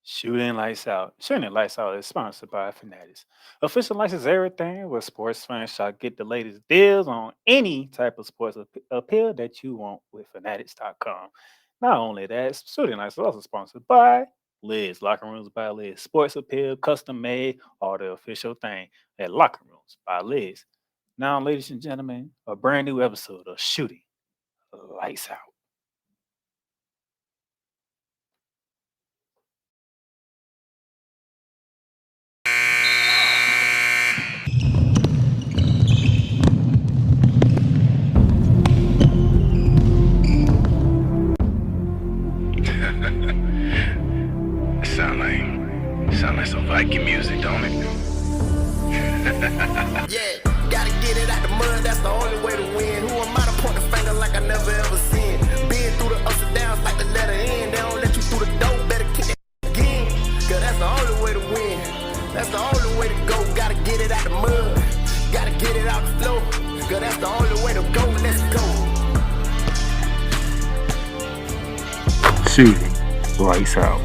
Shooting Lights Out. Shooting Lights Out is sponsored by Fanatics. Official license everything where sports fans shall get the latest deals on any type of sports appeal that you want with Fanatics.com. Not only that, Shooting Lights is also sponsored by Liz. Locker Rooms by Liz. Sports appeal, custom made, all the official thing at Locker Rooms by Liz. Now, ladies and gentlemen, a brand new episode of Shooting Lights Out. Sound like some Viking music, don't it? Yeah, gotta get it out the mud, that's the only way to win. Who am I to point the finger like I never ever seen? Been through the ups and downs like the letter N. They don't let you through the door, better kick that again. Cause that's the only way to win. That's the only way to go. Gotta get it out the mud, gotta get it out the flow. Cause that's the only way to go, let's go. Shooting Lights Out.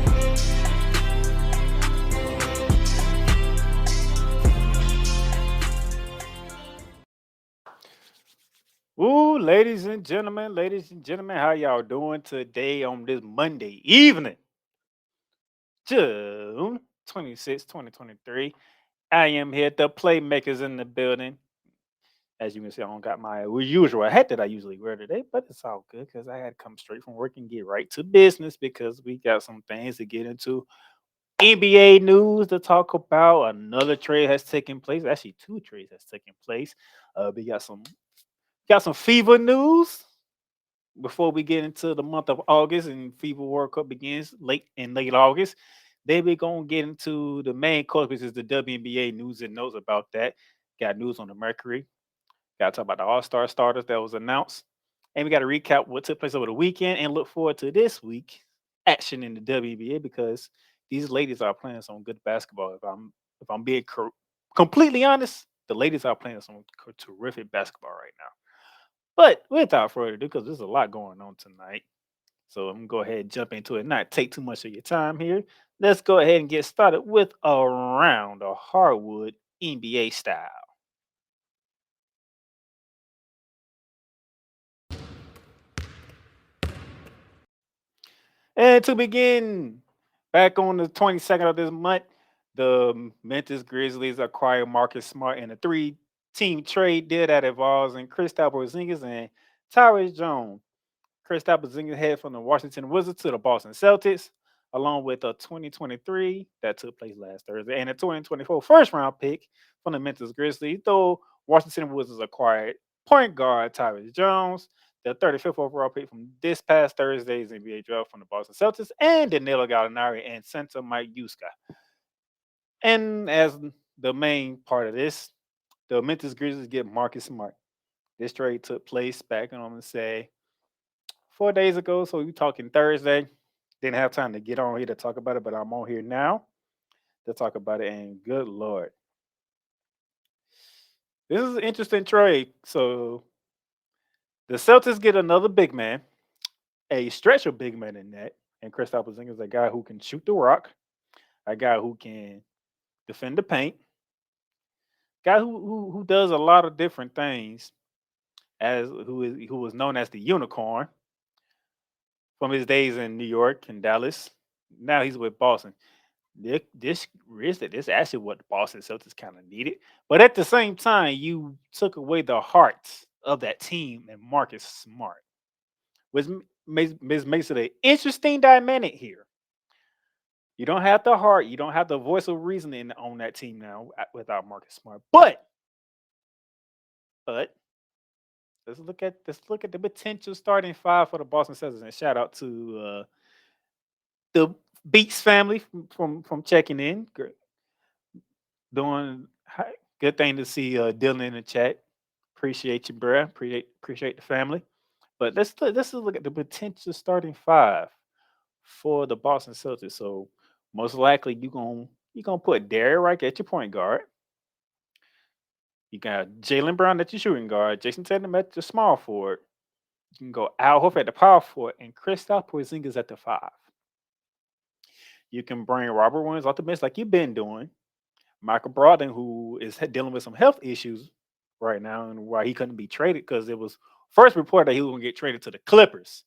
Ooh, ladies and gentlemen, how y'all doing today on this Monday evening, June 26, 2023? I am here, the Playmakers in the building. As you can see, I don't got my usual hat that I usually wear today, but it's all good because I had to come straight from work and get right to business because we got some things to get into. NBA news to talk about. Another trade has taken place. Actually, two trades has taken place. We got some FIBA news before we get into the month of August and FIBA World Cup begins late August. Then we're gonna get into the main course, which is the WNBA news and notes about that. Got news on the Mercury. Got to talk about the All-Star starters that was announced. And we got to recap what took place over the weekend and look forward to this week action in the WNBA because these ladies are playing some good basketball. If I'm being completely honest, the ladies are playing some terrific basketball right now. But without further ado, because there's a lot going on tonight, so I'm gonna go ahead and jump into it, not take too much of your time here. Let's go ahead and get started with around the hardwood NBA style. And to begin, back on the 22nd of this month, the Memphis Grizzlies acquired Marcus Smart in a three-team trade deal that involves in Kristaps Porzingis and Tyrese Jones. Kristaps Porzingis head from the Washington Wizards to the Boston Celtics, along with a 2023 that took place last Thursday and a 2024 first-round pick from the Memphis Grizzlies. Though Washington Wizards acquired point guard Tyrese Jones, the 35th overall pick from this past Thursday's NBA draft from the Boston Celtics, and Danilo Gallinari and center Mike Yuska. And as the main part of this, the Memphis Grizzlies get Marcus Smart. This trade took place back on, let's say, 4 days ago. So we talking Thursday. Didn't have time to get on here to talk about it, but I'm on here now to talk about it. And good Lord, this is an interesting trade. So the Celtics get another big man, a stretcher big man in that, and Kristaps Porzingis is a guy who can shoot the rock, a guy who can defend the paint, guy who does a lot of different things. As who was known as the unicorn from his days in New York and Dallas. Now he's with Boston. This actually what the Boston Celtics kind of needed, but at the same time, you took away the heart of that team and Marcus Smart, which makes it an interesting dynamic here. You don't have the heart, you don't have the voice of reasoning on that team now without Marcus Smart. But let's look at the potential starting five for the Boston Celtics. And shout out to the Beats family from checking in. Doing good thing to see Dylan in the chat. Appreciate you, bruh. Appreciate the family. But let's look at the potential starting five for the Boston Celtics. So most likely you gonna put Derrick White at your point guard. You got Jalen Brown at your shooting guard, Jason Tatum at your small forward. You can go Al Horford at the power forward, and Kristaps Porzingis at the five. You can bring Robert Williams off the bench like you've been doing. Michael Brogdon, who is dealing with some health issues right now, and why he couldn't be traded because it was first reported that he was going to get traded to the Clippers,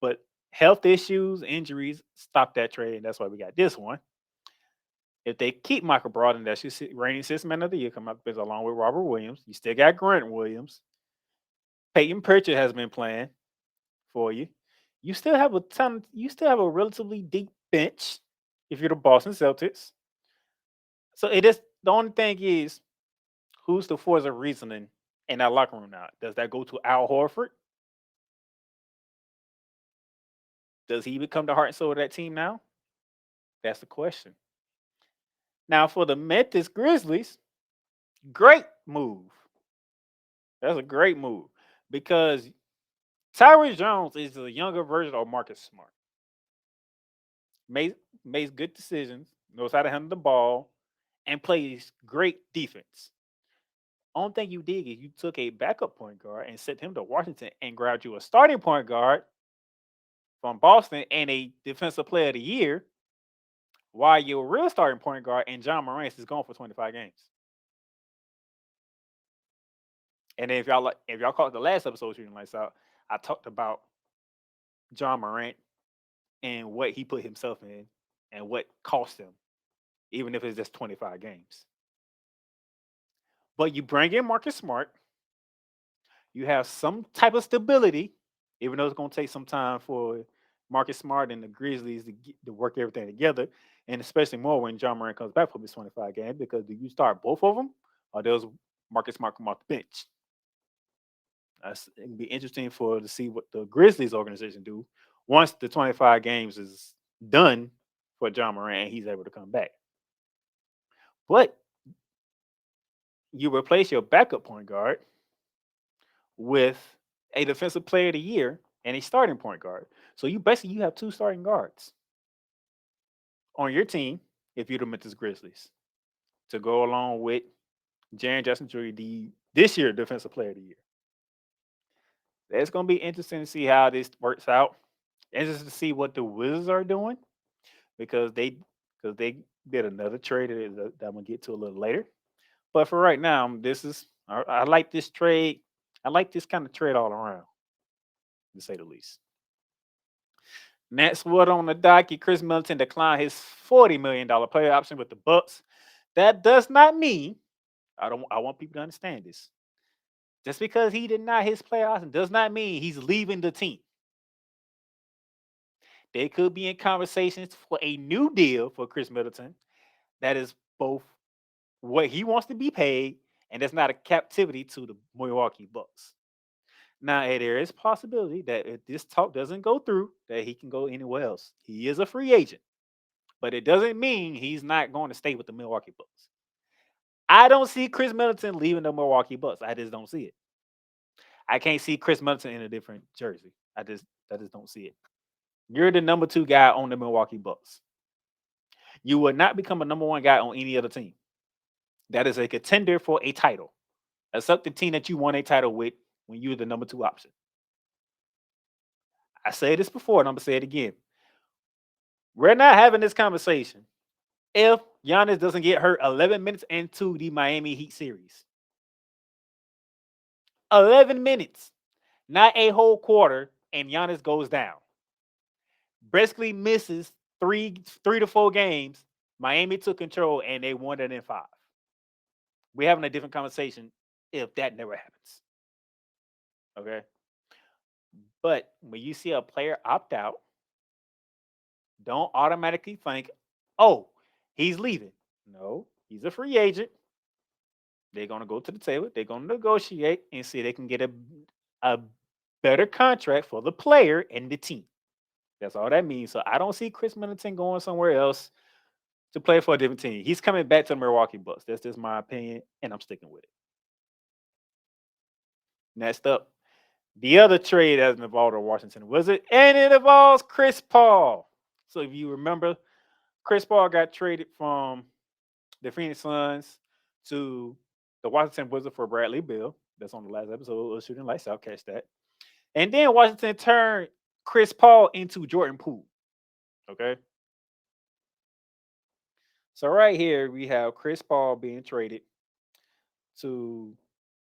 but health issues, injuries stopped that trade, and that's why we got this one. If they keep Michael Brogdon, that's your reigning sixth man of the year, come out the bench along with Robert Williams. You still got Grant Williams. Peyton Pritchard has been playing for you. You still have a ton. You still have a relatively deep bench if you're the Boston Celtics. So it is the only thing is who's the force of reasoning in that locker room now? Does that go to Al Horford? Does he become the heart and soul of that team now? That's the question. Now for the Memphis Grizzlies, great move. That's a great move because Tyrese Jones is a younger version of Marcus Smart. Makes good decisions, knows how to handle the ball, and plays great defense. Only thing you did is you took a backup point guard and sent him to Washington and grabbed you a starting point guard from Boston and a defensive player of the year, while your real starting point guard and John Morant is gone for 25 games. And then if y'all caught the last episode shooting lights out, I talked about John Morant and what he put himself in and what cost him, even if it's just 25 games. But you bring in Marcus Smart, you have some type of stability, even though it's going to take some time for Marcus Smart and the Grizzlies to work everything together, and especially more when John Morant comes back for his 25 games, because do you start both of them, or does Marcus Smart come off the bench? It'd be interesting to see what the Grizzlies organization do once the 25 games is done for John Morant and he's able to come back. But you replace your backup point guard with a defensive player of the year and a starting point guard. So you have two starting guards on your team if you're the Memphis Grizzlies to go along with Jaren Jackson Jr., this year defensive player of the year. It's going to be interesting to see how this works out. Interesting to see what the Wizards are doing because they did another trade that I'm going to get to a little later. But for right now, I like this trade. I like this kind of trade all around, to say the least. Next word on the docket, Chris Middleton declined his $40 million player option with the Bucks. That does not mean, I want people to understand this. Just because he denied his player option does not mean he's leaving the team. They could be in conversations for a new deal for Chris Middleton that is both what he wants to be paid and that's not a captivity to the Milwaukee Bucks. Now, there is possibility that if this talk doesn't go through, that he can go anywhere else. He is a free agent, but it doesn't mean he's not going to stay with the Milwaukee Bucks. I don't see Chris Middleton leaving the Milwaukee Bucks. I just don't see it. I can't see Chris Middleton in a different jersey. I just don't see it. You're the number 2 guy on the Milwaukee Bucks. You will not become a number 1 guy on any other team. That is a contender for a title. Except the team that you won a title with when you were the number 2 option. I said this before, and I'm going to say it again. We're not having this conversation if Giannis doesn't get hurt 11 minutes into the Miami Heat series. 11 minutes, not a whole quarter, and Giannis goes down. Basically misses 3 to 4 games. Miami took control, and they won it in 5. We're having a different conversation if that never happens. Okay? But when you see a player opt out, don't automatically think, oh, he's leaving. No, he's a free agent. They're going to go to the table. They're going to negotiate and see if they can get a better contract for the player and the team. That's all that means. So I don't see Chris Middleton going somewhere else to play for a different team. He's coming back to the Milwaukee Bucks. That's just my opinion, and I'm sticking with it. Next up, the other trade that involved the Washington Wizards, and it involves Chris Paul. So if you remember, Chris Paul got traded from the Phoenix Suns to the Washington Wizards for Bradley Beal. That's on the last episode of Shooting Lights Out. Catch that. And then Washington turned Chris Paul into Jordan Poole. Okay. So right here we have Chris Paul being traded to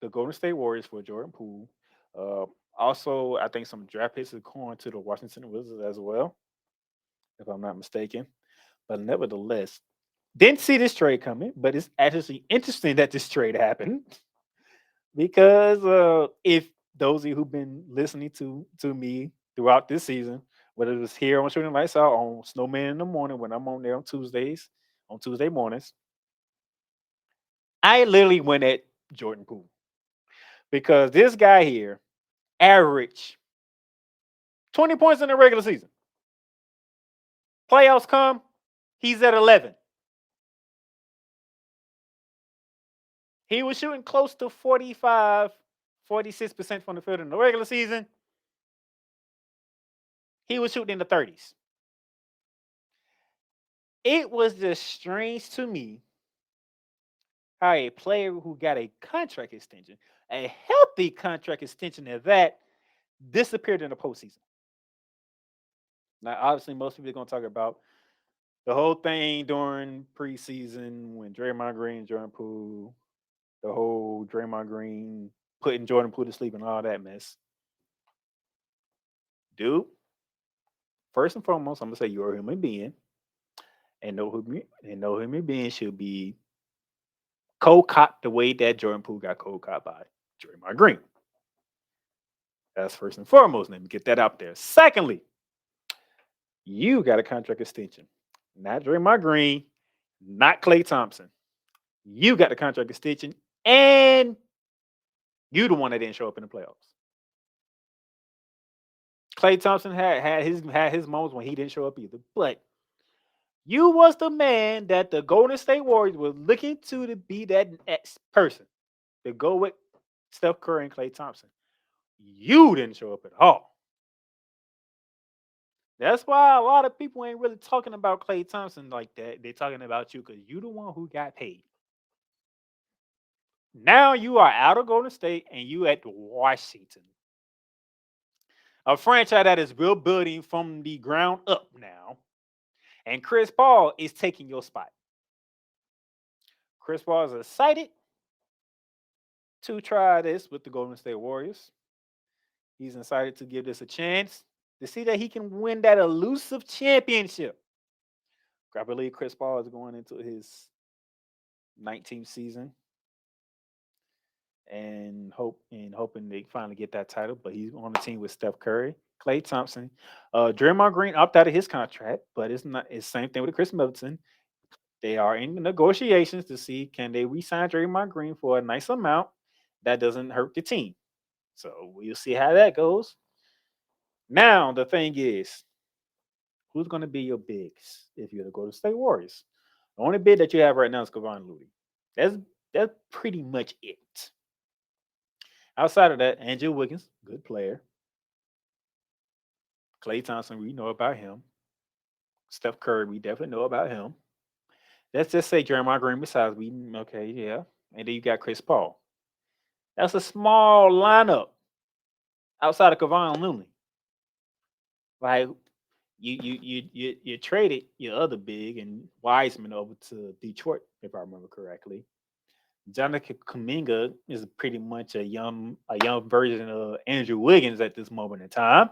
the Golden State Warriors for Jordan Poole. Uh, Also, I think some draft picks are going to the Washington Wizards as well, if I'm not mistaken. But nevertheless, didn't see this trade coming, but it's actually interesting that this trade happened because if those of you who've been listening to me throughout this season, whether it was here on Shooting Lights Out on Snowman in the morning when I'm on there on Tuesdays, on Tuesday mornings, I literally went at Jordan Poole because this guy here averaged 20 points in the regular season. Playoffs come, he's at 11. He was shooting close to 45, 46% from the field in the regular season. He was shooting in the 30s. It was just strange to me how a player who got a contract extension, a healthy contract extension at that, disappeared in the postseason. Now, obviously, most people are going to talk about the whole thing during preseason when Draymond Green, Jordan Poole, the whole Draymond Green putting Jordan Poole to sleep and all that mess. Dude, first and foremost, I'm gonna say you're a human being, and no human being should be cold cocked the way that Jordan Poole got cold cocked by Draymond Green. That's first and foremost. Let me get that out there. Secondly, you got a contract extension, not Draymond Green, not Klay Thompson. You got the contract extension, and you the one that didn't show up in the playoffs. Klay Thompson had his moments when he didn't show up either, but you was the man that the Golden State Warriors were looking to be that next person to go with Steph Curry and Klay Thompson. You didn't show up at all. That's why a lot of people ain't really talking about Klay Thompson like that. They're talking about you because you the one who got paid. Now you are out of Golden State and you at Washington, a franchise that is rebuilding from the ground up now. And Chris Paul is taking your spot. Chris Paul is excited to try this with the Golden State Warriors. He's excited to give this a chance to see that he can win that elusive championship. I believe Chris Paul is going into his 19th season and hoping they finally get that title. But he's on the team with Steph Curry, Klay Thompson, Draymond Green opted out of his contract, but it's not. It's the same thing with Chris Middleton. They are in negotiations to see can they re-sign Draymond Green for a nice amount that doesn't hurt the team. So we'll see how that goes. Now the thing is, who's going to be your bigs if you're the Golden State Warriors? The only big that you have right now is Kevon Looney. That's pretty much it. Outside of that, Andrew Wiggins, good player. Klay Thompson, we know about him. Steph Curry, we definitely know about him. Let's just say Draymond Green besides we okay, yeah. And then you got Chris Paul. That's a small lineup outside of Kevon Looney. Like you traded your other big and Wiseman over to Detroit, if I remember correctly. Jonathan Kuminga is pretty much a young version of Andrew Wiggins at this moment in time.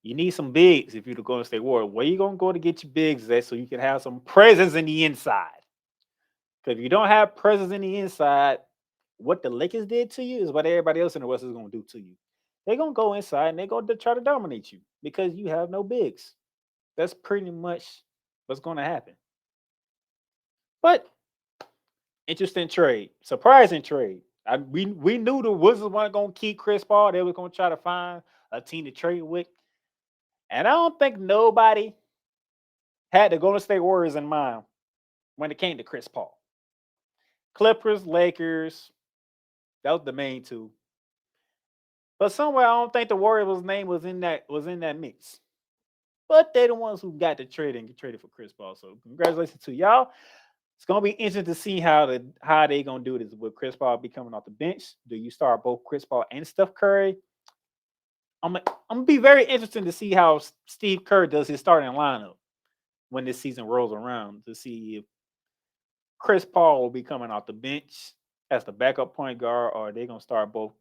You need some bigs if you're the Golden State Warriors. Where you gonna go to get your bigs at so you can have some presence in the inside? Because if you don't have presence in the inside, what the Lakers did to you is what everybody else in the West is gonna do to you. They're gonna go inside and they're gonna try to dominate you because you have no bigs. That's pretty much what's gonna happen. But interesting trade, surprising trade. We knew the Wizards weren't gonna keep Chris Paul. They were gonna try to find a team to trade with. And I don't think nobody had the Golden State Warriors in mind when it came to Chris Paul. Clippers, Lakers, that was the main two. But somewhere I don't think the Warriors' name was in that mix. But they're the ones who got the trade and traded for Chris Paul. So congratulations to y'all. It's gonna be interesting to see how they gonna do this with Chris Paul be coming off the bench. Do you start both Chris Paul and Steph Curry? I'm gonna be very interested to see how Steve Kerr does his starting lineup. when this season rolls around to see if Chris Paul will be coming off the bench as the backup point guard, or are they gonna start both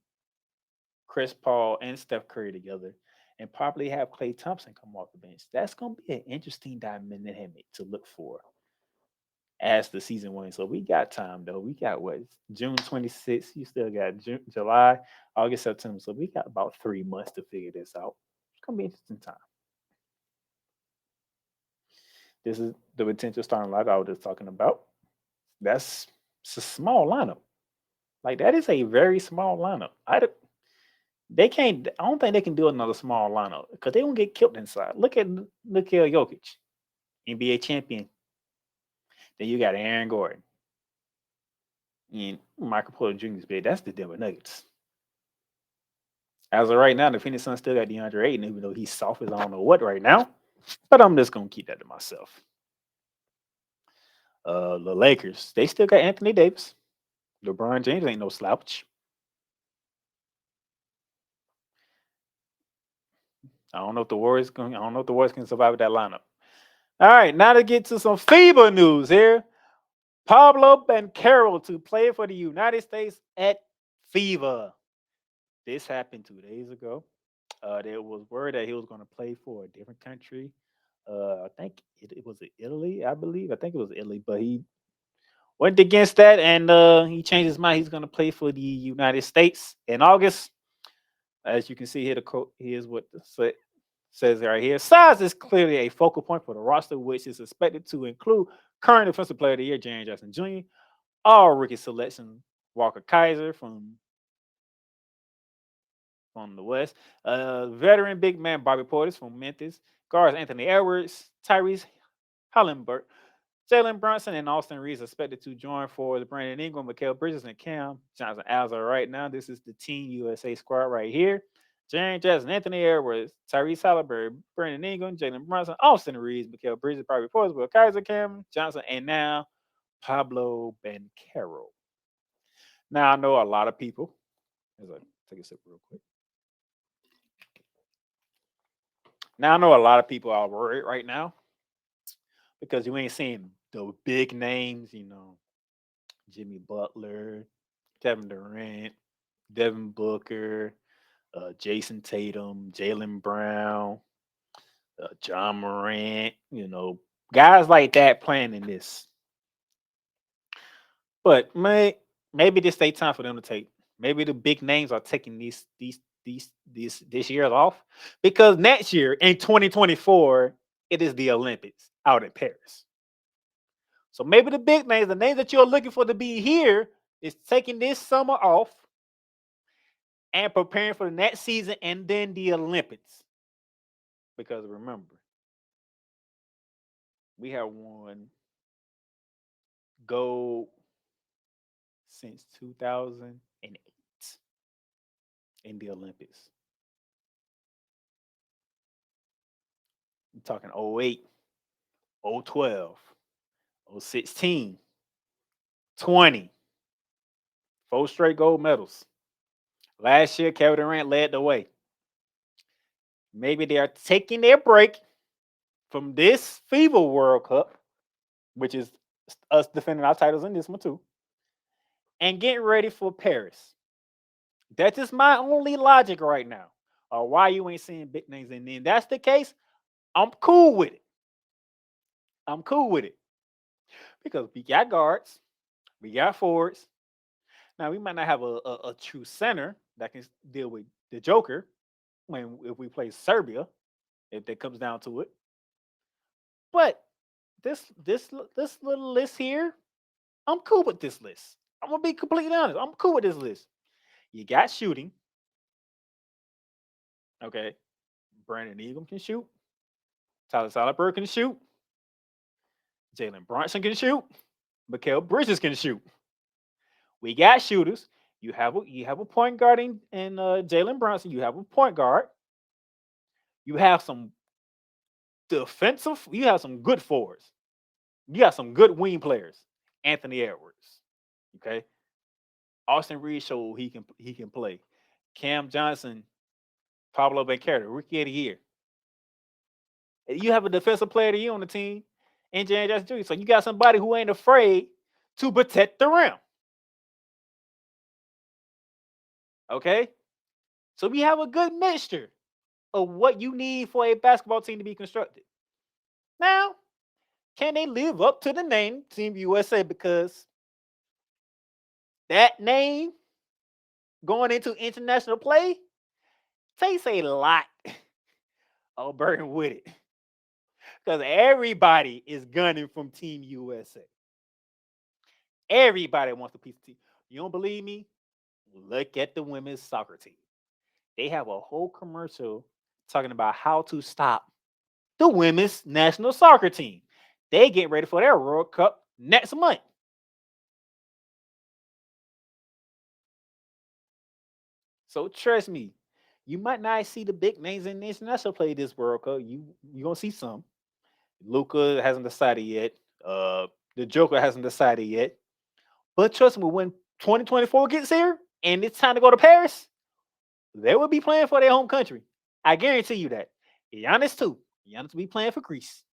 Chris Paul and Steph Curry together, and probably have Klay Thompson come off the bench. That's gonna be an interesting dynamic to look for as the season wins. So we got time though. We got what, June 26th. You still got July, August, September. So we got about 3 months to figure this out. It's gonna be an interesting time. This is the potential starting lineup I was just talking about. It's a small lineup. Like that is a very small lineup. They can't. I don't think they can do another small lineup because they won't get killed inside. Look at Jokic, NBA champion. Then you got Aaron Gordon and Michael Porter Jr.'s big. That's the Denver Nuggets. As of right now, the Phoenix Suns still got DeAndre Ayton, even though he's soft as I don't know what right now. But I'm just gonna keep that to myself. The Lakers, they still got Anthony Davis. LeBron James ain't no slouch. I don't know if the Warriors can survive with that lineup. All right, now to get to some FIBA news here. Pablo Banchero to play for the United States at FIBA. This happened 2 days ago. There was word that he was going to play for a different country. I think it was Italy, I believe. I think it was Italy, but he went against that and he changed his mind. He's going to play for the United States in August. As you can see here, the quote here's what says right here. Size is clearly a focal point for the roster, which is expected to include current Defensive Player of the Year, Jaren Jackson Jr., all rookie selection, Walker Kaiser from the West, veteran big man Bobby Portis from Memphis, guards Anthony Edwards, Tyrese Halliburton, Jalen Brunson, and Austin Reeves expected to join for the Brandon Ingram, Mikal Bridges, and Cam Johnson. As of right now, this is the Team USA squad right here. Jaren Jackson, Anthony Edwards, Tyrese Halliburton, Brandon Ingram, Jalen Brunson, Austin Reeves, Mikal Bridges, Bobby Portis, Will Kaiser, Cam Johnson, and now Pablo Banchero. Now, I know a lot of people, as I take a sip real quick. Now, I know a lot of people are worried right now because you ain't seeing the big names, Jimmy Butler, Kevin Durant, Devin Booker, Jason Tatum, Jaylen Brown, John Morant, guys like that playing in this. But maybe this ain't time for them to take. Maybe the big names are taking this year off because next year in 2024 it is the Olympics out in Paris. So maybe the big names, the names that you're looking for to be here, is taking this summer off and preparing for the next season and then the Olympics. Because remember, we have won gold since 2008 in the Olympics. I'm talking 08, 012, 016, 20. 4 straight gold medals. Last year, Kevin Durant led the way. Maybe they are taking their break from this FIBA World Cup, which is us defending our titles in this one too, and getting ready for Paris. That is my only logic right now. Or why you ain't seeing big names. And then that's the case, I'm cool with it. I'm cool with it. Because we got guards, we got forwards. Now we might not have a true center that can deal with the Joker if we play Serbia, if that comes down to it. But this little list here, I'm cool with this list. I'm gonna be completely honest. I'm cool with this list. You got shooting. Okay. Brandon Ingram can shoot. Tyler Halliburton can shoot. Jalen Brunson can shoot. Mikal Bridges can shoot. We got shooters. You have a point guard in Jalen Brunson. You have a point guard. You have some defensive. You have some good forwards. You got some good wing players. Anthony Edwards. Okay. Austin Reeves showed he can play. Cam Johnson, Pablo Banchero, rookie of the year. You have a defensive player of the year on the team. and Jaren Jackson Jr. So you got somebody who ain't afraid to protect the rim. Okay? So we have a good mixture of what you need for a basketball team to be constructed. Now, can they live up to the name Team USA? Because that name going into international play takes a lot of burden with it. Because everybody is gunning from Team USA. Everybody wants a piece of team. You don't believe me? Look at the women's soccer team. They have a whole commercial talking about how to stop the women's national soccer team. They get ready for their World Cup next month. So trust me, you might not see the big names in the international play this World Cup. You gonna see some. Luca hasn't decided yet. The Joker hasn't decided yet. But trust me, when 2024 gets here and it's time to go to Paris, they will be playing for their home country. I guarantee you that. Giannis too. Giannis will be playing for Greece.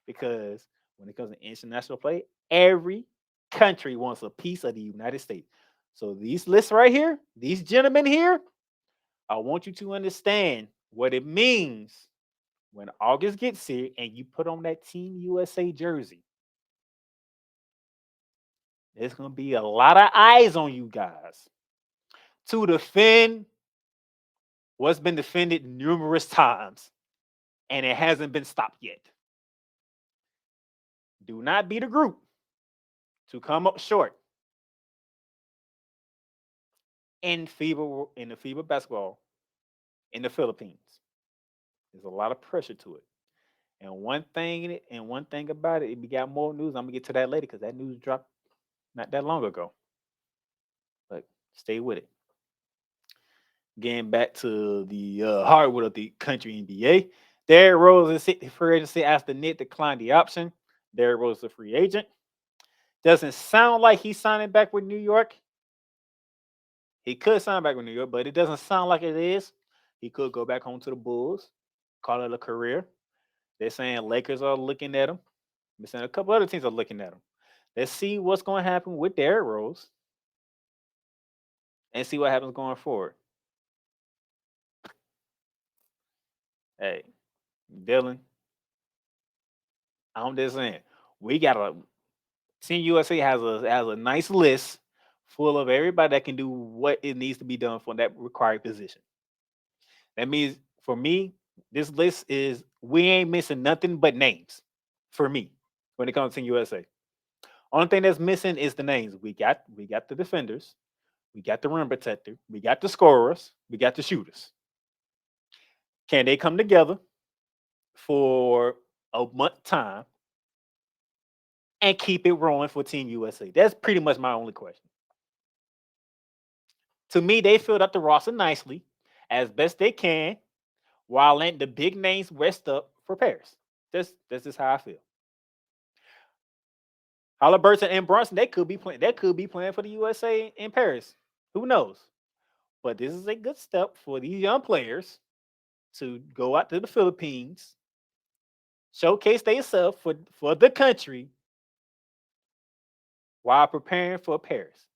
Because when it comes to international play, every country wants a piece of the United States. So these lists right here, these gentlemen here, I want you to understand what it means when August gets here and you put on that Team USA jersey. There's going to be a lot of eyes on you guys to defend what's been defended numerous times, and it hasn't been stopped yet. Do not be the group to come up short in the FIBA basketball in the Philippines. There's a lot of pressure to it. And one thing about it, we got more news. I'm gonna get to that later because that news dropped not that long ago. But stay with it. Getting back to the hardwood of the country NBA, Derrick Rose is hit the free agency after Nick declined the option. Derrick Rose is a free agent. Doesn't sound like he's signing back with New York. He could sign back with New York, but it doesn't sound like it is. He could go back home to the Bulls, call it a career. They're saying Lakers are looking at him. They're saying a couple other teams are looking at him. Let's see what's going to happen with Derrick Rose and see what happens going forward. Hey, Dylan, I'm just saying, we got a Team USA has a nice list full of everybody that can do what it needs to be done for that required position. That means for me, this list is we ain't missing nothing but names for me when it comes to Team USA. Only thing that's missing is the names. We got the defenders, we got the rim protector, we got the scorers, we got the shooters. Can they come together for a month time and keep it rolling for Team USA? That's pretty much my only question. To me, they filled out the roster nicely, as best they can, while letting the big names rest up for Paris. This is how I feel. Halliburton and Brunson, they could be playing. They could be playing for the USA in Paris. Who knows? But this is a good step for these young players to go out to the Philippines, showcase themselves for the country while preparing for Paris.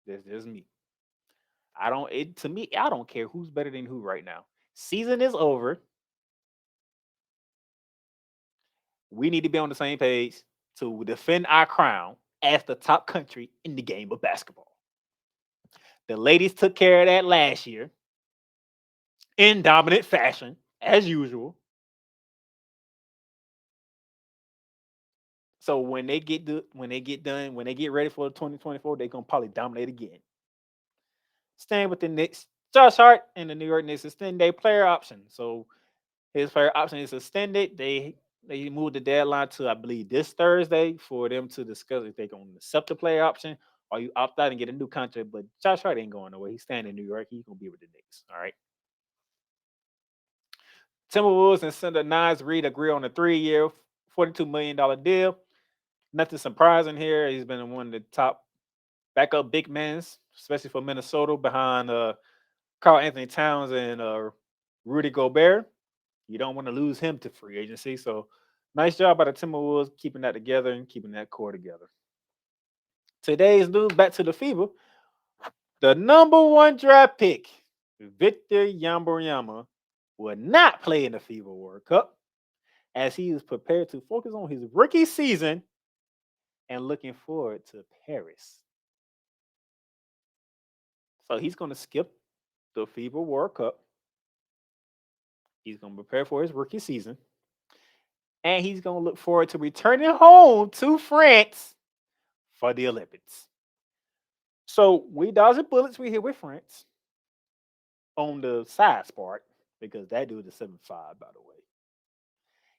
This is me. To me, I don't care who's better than who right now. Season is over. We need to be on the same page to defend our crown as the top country in the game of basketball. The ladies took care of that last year in dominant fashion, as usual. So when they get ready for 2024, they're gonna probably dominate again. Staying with the Knicks, Josh Hart and the New York Knicks extend their player option. So his player option is extended. They moved the deadline to, I believe, this Thursday for them to discuss if they're going to accept the player option or you opt out and get a new contract. But Josh Hart ain't going nowhere. He's staying in New York. He's going to be with the Knicks. All right. Timberwolves and Center Nines Reed agree on a 3-year, $42 million deal. Nothing surprising here. He's been one of the top backup big men, especially for Minnesota, behind Karl Anthony Towns and Rudy Gobert. You don't want to lose him to free agency. So Nice job by the Timberwolves keeping that together and keeping that core together. Today's news, back to the FIBA. The number one draft pick, Victor Yambayama, will not play in the FIBA World Cup as he is prepared to focus on his rookie season and looking forward to Paris. So he's going to skip the FIBA World Cup. He's going to prepare for his rookie season. And he's going to look forward to returning home to France for the Olympics. So we dodging bullets. We here with France on the size part because that dude is 7'5", by the way.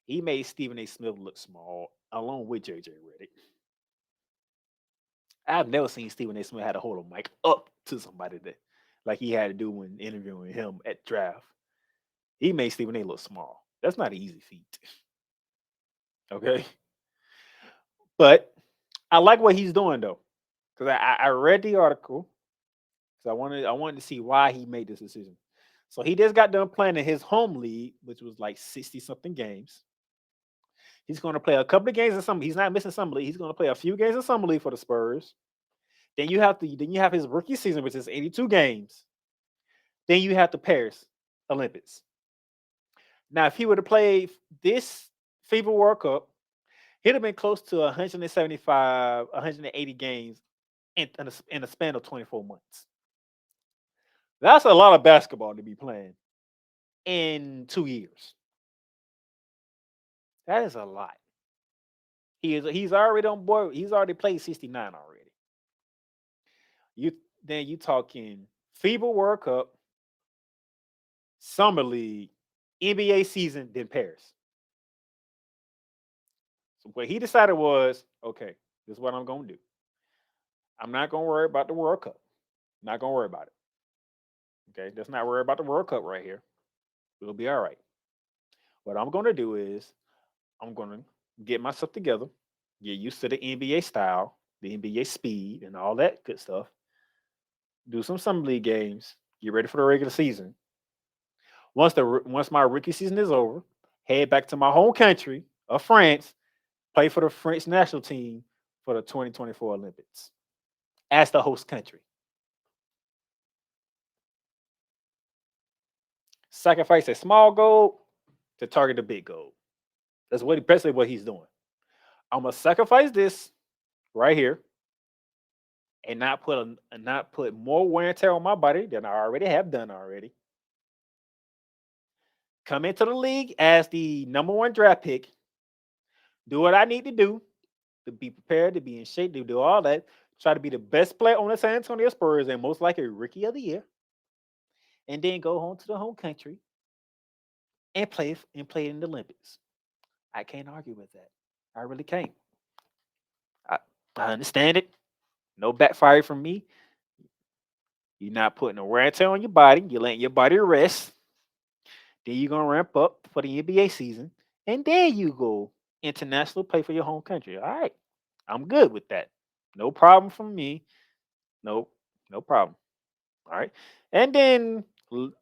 He made Stephen A. Smith look small along with JJ Redick. I've never seen Stephen A. Smith had to hold a mic up to somebody that like he had to do when interviewing him at draft. He made Stephen A. look small. That's not an easy feat. Okay. But I like what he's doing though. Because I read the article. Because I wanted to see why he made this decision. So he just got done playing in his home league, which was like 60-something games. He's going to play a couple of games in summer. He's not missing summer league. He's going to play a few games in summer league for the Spurs. Then you have his rookie season, which is 82 games. Then you have the Paris Olympics. Now, if he would have played this FIBA World Cup, he'd have been close to 175, 180 games in a span of 24 months. That's a lot of basketball to be playing in 2 years. That is a lot. He's already on board. He's already played 69 already. You talking FIBA World Cup, Summer League, NBA season, then Paris. So what he decided was, okay, this is what I'm gonna do. I'm not gonna worry about the World Cup. I'm not gonna worry about it. Okay, let's not worry about the World Cup right here. We'll be all right. What I'm gonna do is I'm gonna get myself together, get used to the NBA style, the NBA speed, and all that good stuff. Do some summer league games. Get ready for the regular season. Once my rookie season is over, head back to my home country of France, play for the French national team for the 2024 Olympics as the host country. Sacrifice a small goal to target the big goal. That's basically what he's doing. I'm gonna sacrifice this right here and not put more wear and tear on my body than I already have done already. Come into the league as the number one draft pick. Do what I need to do to be prepared, to be in shape, to do all that. Try to be the best player on the San Antonio Spurs and most likely rookie of the year. And then go home to the home country and play in the Olympics. I can't argue with that. I really can't. I understand it. No backfire from me. You're not putting a wear and tear on your body. You're letting your body rest. Then you're going to ramp up for the NBA season. And then you go international, play for your home country. All right. I'm good with that. No problem from me. No problem. All right. And then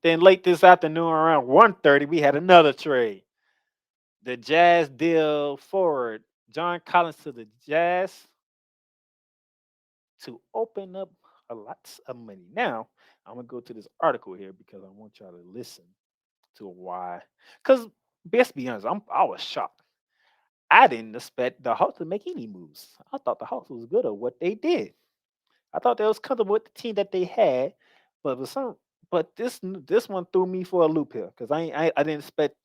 late this afternoon around 1:30, we had another trade. The Jazz deal forward John Collins to the Jazz to open up a lot of money. Now, I'm going to go to this article here because I want y'all to listen to why. Because let's be honest, I was shocked. I didn't expect the Hawks to make any moves. I thought the Hawks was good at what they did. I thought they was comfortable with the team that they had, but this one threw me for a loop here because I didn't expect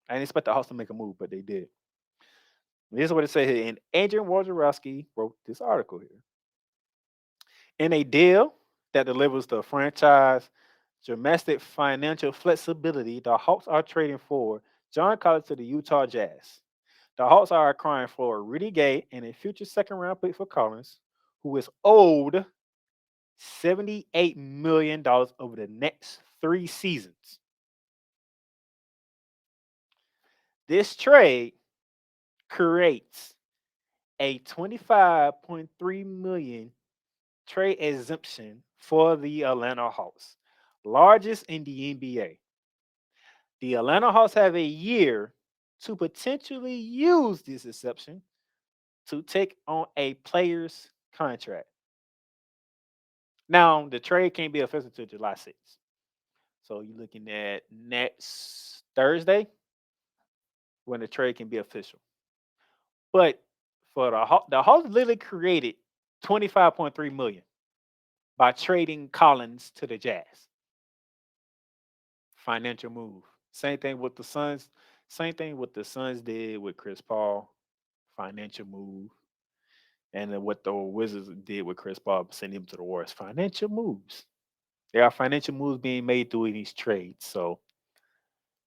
the Hawks to make a move, but they did. This is what it says here. And Adrian Wojnarowski wrote this article here. In a deal that delivers the franchise dramatic financial flexibility, the Hawks are trading for John Collins to the Utah Jazz. The Hawks are acquiring for Rudy Gay and a future second-round pick for Collins, who is owed $78 million over the next 3 seasons. This trade creates a $25.3 million trade exemption for the Atlanta Hawks, largest in the NBA. The Atlanta Hawks have a year to potentially use this exception to take on a player's contract. Now, the trade can't be official until July 6th. So you're looking at next Thursday when the trade can be official. But for the Hawks literally created 25.3 million by trading Collins to the Jazz. Financial move. Same thing with the Suns. Same thing what the Suns did with Chris Paul. Financial move. And then what the Wizards did with Chris Paul, sending him to the Warriors. Financial moves. There are financial moves being made through these trades. So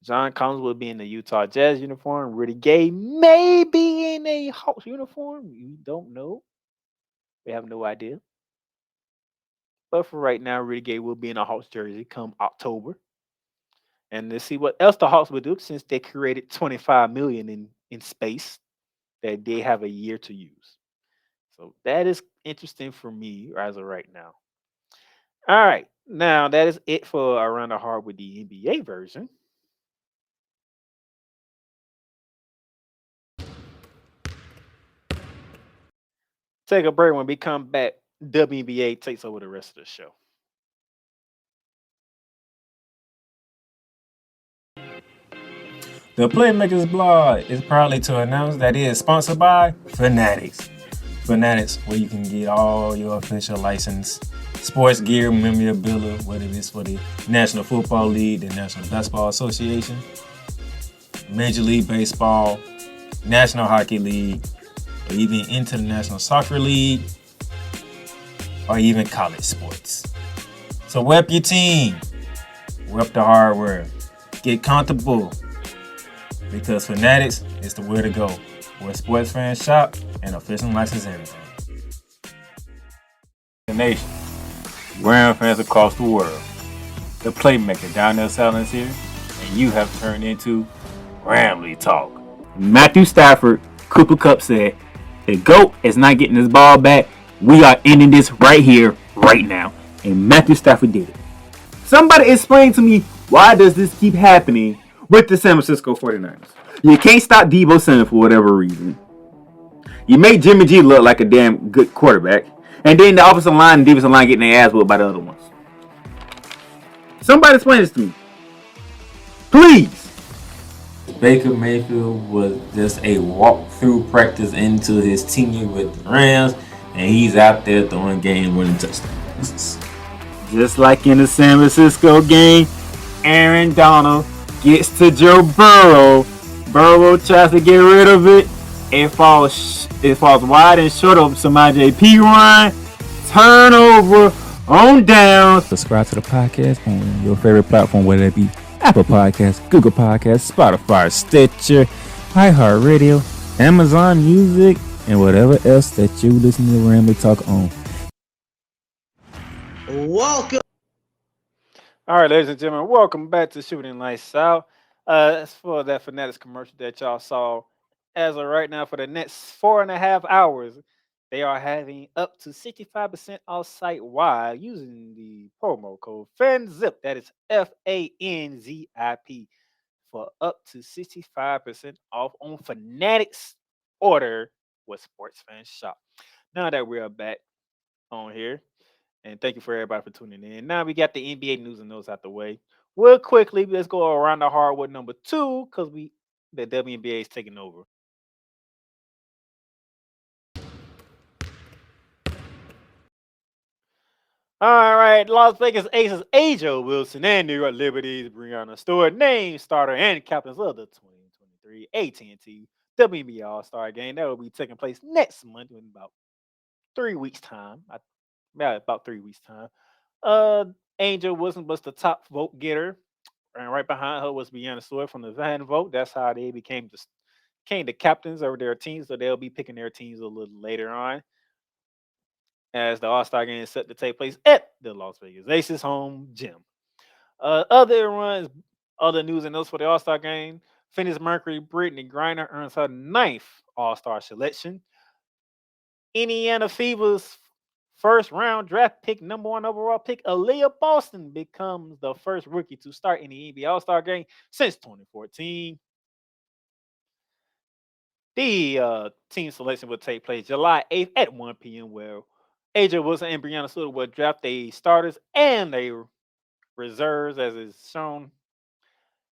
John Collins will be in the Utah Jazz uniform. Rudy Gay may be in a Hawks uniform. You don't know. We have no idea. But for right now, Rudy Gay will be in a Hawks jersey come October. And let's see what else the Hawks will do since they created 25 million in space that they have a year to use. So that is interesting for me as of right now. All right. Now that is it for Around the Heart with the NBA version. Take a break. When we come back, WNBA takes over the rest of the show. The Playmakers blog is proudly to announce that it is sponsored by Fanatics. Fanatics, where you can get all your official license, sports gear, memorabilia, whether it's for the National Football League, the National Basketball Association, Major League Baseball, National Hockey League, or even International Soccer League, or even college sports. So rep your team, rep the hardware, get comfortable, because Fanatics is the way to go, where sports fans shop and official license everything. The nation, Ram fans across the world, the Playmaker down there silence here, and you have turned into Ramley Talk. Matthew Stafford, Cooper Kupp said, the GOAT is not getting his ball back. We are ending this right here, right now. And Matthew Stafford did it. Somebody explain to me, why does this keep happening with the San Francisco 49ers? You can't stop Deebo Samuel for whatever reason. You make Jimmy G look like a damn good quarterback. And then the offensive line and defensive line getting their ass whooped by the other ones. Somebody explain this to me. Please. Baker Mayfield was just a walk-through practice into his tenure with the Rams. And he's out there throwing game-winning touchdowns. Just like in the San Francisco game, Aaron Donald gets to Joe Burrow. Burrow tries to get rid of it. It falls wide and short of somebody JP run. Turnover on down. Subscribe to the podcast on your favorite platform, whether it be Apple Podcasts, Google Podcasts, Spotify, Stitcher, iHeartRadio, Amazon Music, and whatever else that you listen to Ramley Talk on. Welcome. All right, ladies and gentlemen, welcome back to Shooting Lights Out. As for that Fanatics commercial that y'all saw, as of right now, for the next 4.5 hours, they are having up to 65% off site wide using the promo code FANZIP. That is FANZIP for up to 65% off on Fanatics order with Sports Fan Shop. Now that we're back on here, and thank you for everybody for tuning in. Now we got the NBA news and notes out the way. Real quickly, let's go around the hardwood number 2 because the WNBA is taking over. All right, Las Vegas Aces Ajo Wilson and New York Liberty's Breanna Stewert named starter and captains of the 2023 AT&T WNBA All-Star Game. That will be taking place next month in about 3 weeks' time. About 3 weeks' time. Angel Wilson was the top vote getter, and right behind her was Breanna Stewart from the fan vote. That's how they became the captains of their teams. So they'll be picking their teams a little later on, as the All-Star Game is set to take place at the Las Vegas Aces home gym. Other news and notes for the All-Star Game. Phoenix Mercury Brittney Griner earns her 9th All-Star selection. Indiana Fever's first round draft pick, number 1 overall pick, Aliyah Boston becomes the first rookie to start in the NBA All-Star Game since 2014. The team selection will take place July 8th at 1 p.m. where AJ Wilson and Breanna Stewert will draft their starters and their reserves, as is shown.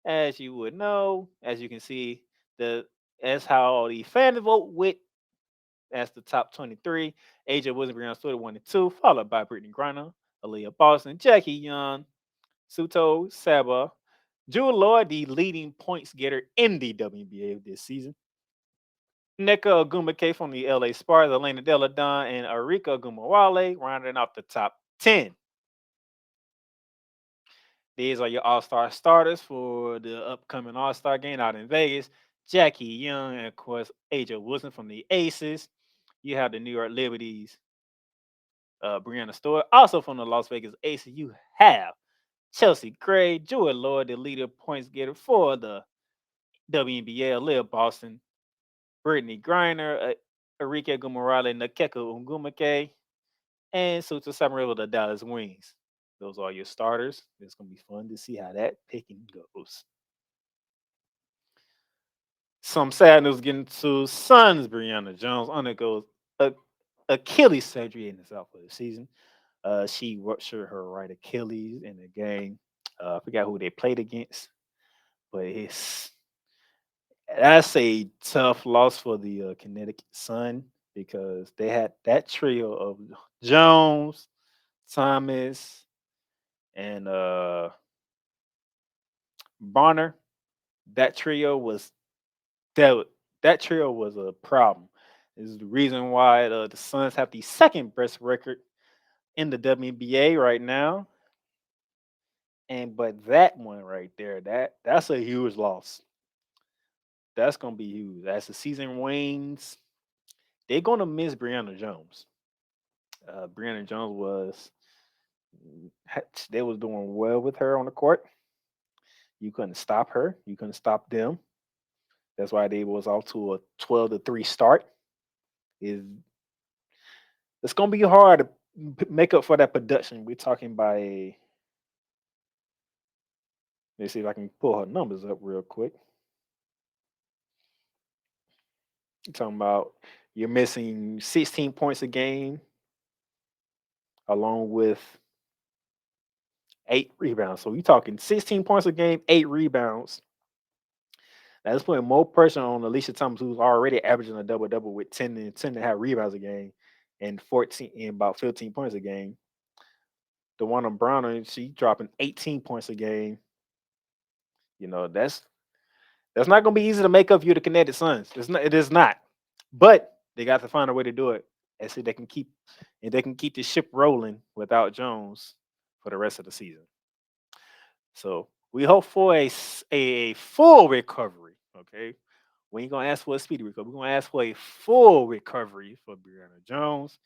As you would know, as you can see, that's how the fans vote with as the top 23. AJ Wilson, Breanna Stewart 1 and 2, followed by Brittney Griner, Aliyah Boston, Jackie Young, Suto Saba, Jewel Lloyd, the leading points getter in the WNBA this season. Nneka Ogwumike from the LA Sparks, Elena Deladon, and Arika Ogumawale rounding off the top 10. These are your All-Star starters for the upcoming All-Star game out in Vegas. Jackie Young, and of course, AJ Wilson from the Aces. You have the New York Liberties, Breanna Stewart. Also from the Las Vegas Aces, you have Chelsea Gray, Jewel Lloyd, the leader points getter for the WNBA, Aliyah Boston, Brittney Griner, Arika Ogumawale, Nneka Ogwumike, and Suta Samarova, the Dallas Wings. Those are your starters. It's going to be fun to see how that picking goes. Some sad news getting to Suns. Brianna Jones undergoes Achilles surgery in the south of the season. She ruptured her right Achilles in the game. I forgot who they played against, but that's a tough loss for the Connecticut Sun because they had that trio of Jones, Thomas, and Bonner. That trio was that trio was a problem. This is the reason why the Suns have the second best record in the WNBA right now. And but that one right there, that's a huge loss. That's gonna be huge. As the season wanes, they're gonna miss Brianna Jones. Brianna Jones they was doing well with her on the court. You couldn't stop her. You couldn't stop them. That's why they was off to a 12-3 start. Is It's gonna be hard to make up for that production. We're talking by let's see if I can pull her numbers up real quick. You're talking about you're missing 16 points a game, along with 8 rebounds. So you're talking 16 points a game, 8 rebounds. That's putting more pressure on Alicia Thomas, who's already averaging a double double with 10 and a half rebounds a game and 14 and about 15 points a game. The one on Brown, she dropping 18 points a game. You know, that's not gonna be easy to make up for you, the Connecticut Suns. It is not. But they got to find a way to do it. And so they can keep the ship rolling without Jones for the rest of the season. So we hope for a full recovery. Okay. We ain't gonna ask for a speedy recovery. We're gonna ask for a full recovery for Brianna Jones.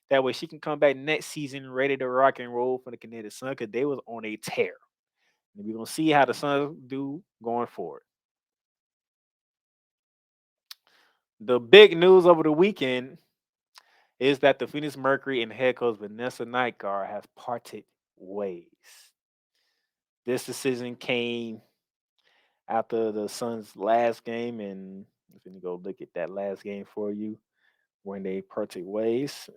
That way she can come back next season ready to rock and roll for the Connecticut Sun because they was on a tear. And we're gonna see how the Suns do going forward. The big news over the weekend is that the Phoenix Mercury and head coach Vanessa Nygaard have parted ways. This decision came after the Suns' last game, and if you go look at that last game for you when they parted ways.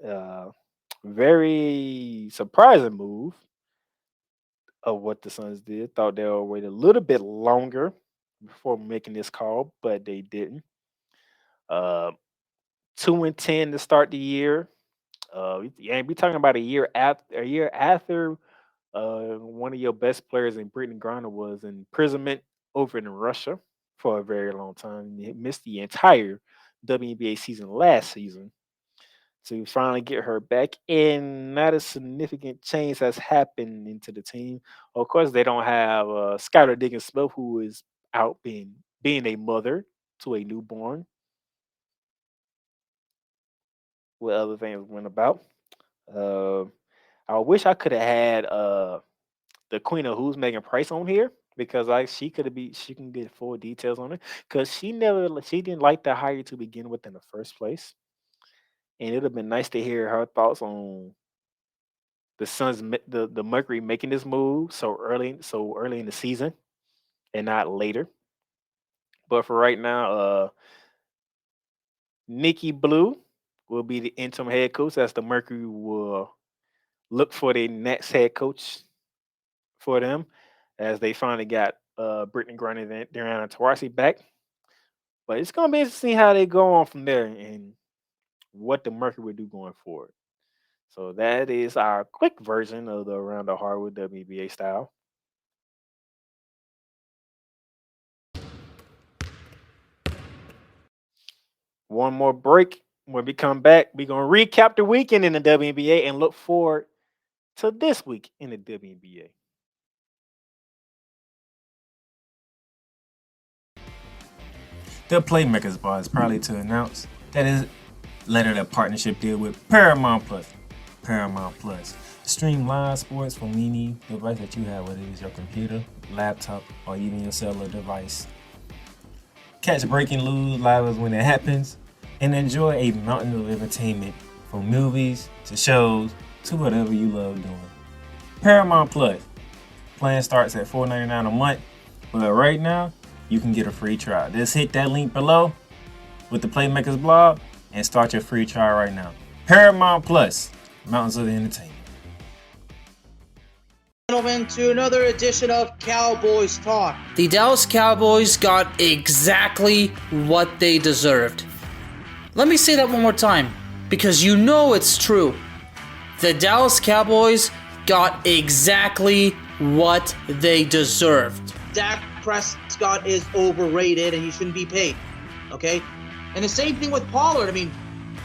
Very surprising move of what the Suns did. Thought they would wait a little bit longer before making this call, but they didn't. Uh, 2-10 to start the year. We talking about a year after one of your best players in Brittney Griner was in imprisonment over in Russia for a very long time. He missed the entire WNBA season last season. To finally get her back in, not a significant change has happened into the team. Of course, they don't have Skylar Diggins Smith, who is out being a mother to a newborn. What other things went about? Uh, I wish I could have had the Queen of Who's Megan Price on here because she can get full details on it because she didn't like the hire to begin with in the first place, and it'd have been nice to hear her thoughts on the Suns the Mercury making this move so early in the season and not later. But for right now, Nikki Blue will be the interim head coach as the Mercury will look for the next head coach for them as they finally got Brittney Griner and Brianna Taurasi back. But it's going to be interesting how they go on from there and what the Mercury will do going forward. So that is our quick version of the Around the Hardwood WNBA style. One more break. When we come back, we're going to recap the weekend in the WNBA and look forward to this week in the WNBA. The Playmakers Bar is proudly to announce that it lettered a partnership deal with Paramount Plus. Paramount Plus. Stream live sports from any device that you have, whether it's your computer, laptop, or even your cellular device. Catch breaking news live when it happens, and enjoy a mountain of entertainment from movies to shows to whatever you love doing. Paramount Plus. Plan starts at $4.99 a month, but right now you can get a free trial. Just hit that link below with the Playmakers blog and start your free trial right now. Paramount Plus, mountains of entertainment. Gentlemen, to another edition of Cowboys Talk. The Dallas Cowboys got exactly what they deserved. Let me say that one more time, because you know it's true. The Dallas Cowboys got exactly what they deserved. Dak Prescott is overrated and he shouldn't be paid. Okay? And the same thing with Pollard. I mean,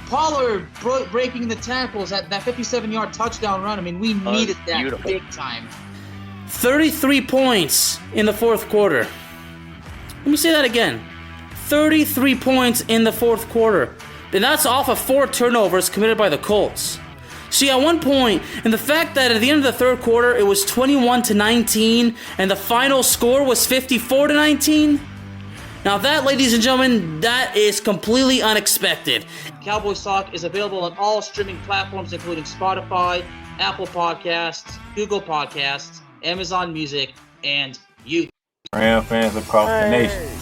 Pollard breaking the tackles, that 57-yard touchdown run. I mean, we needed that big time. 33 points in the fourth quarter. Let me say that again. 33 points in the fourth quarter. And that's off of 4 turnovers committed by the Colts. See, at one point, and the fact that at the end of the third quarter, it was 21-19, and the final score was 54-19. Now that, ladies and gentlemen, that is completely unexpected. Cowboys Talk is available on all streaming platforms, including Spotify, Apple Podcasts, Google Podcasts, Amazon Music, and YouTube. Ram fans across the nation.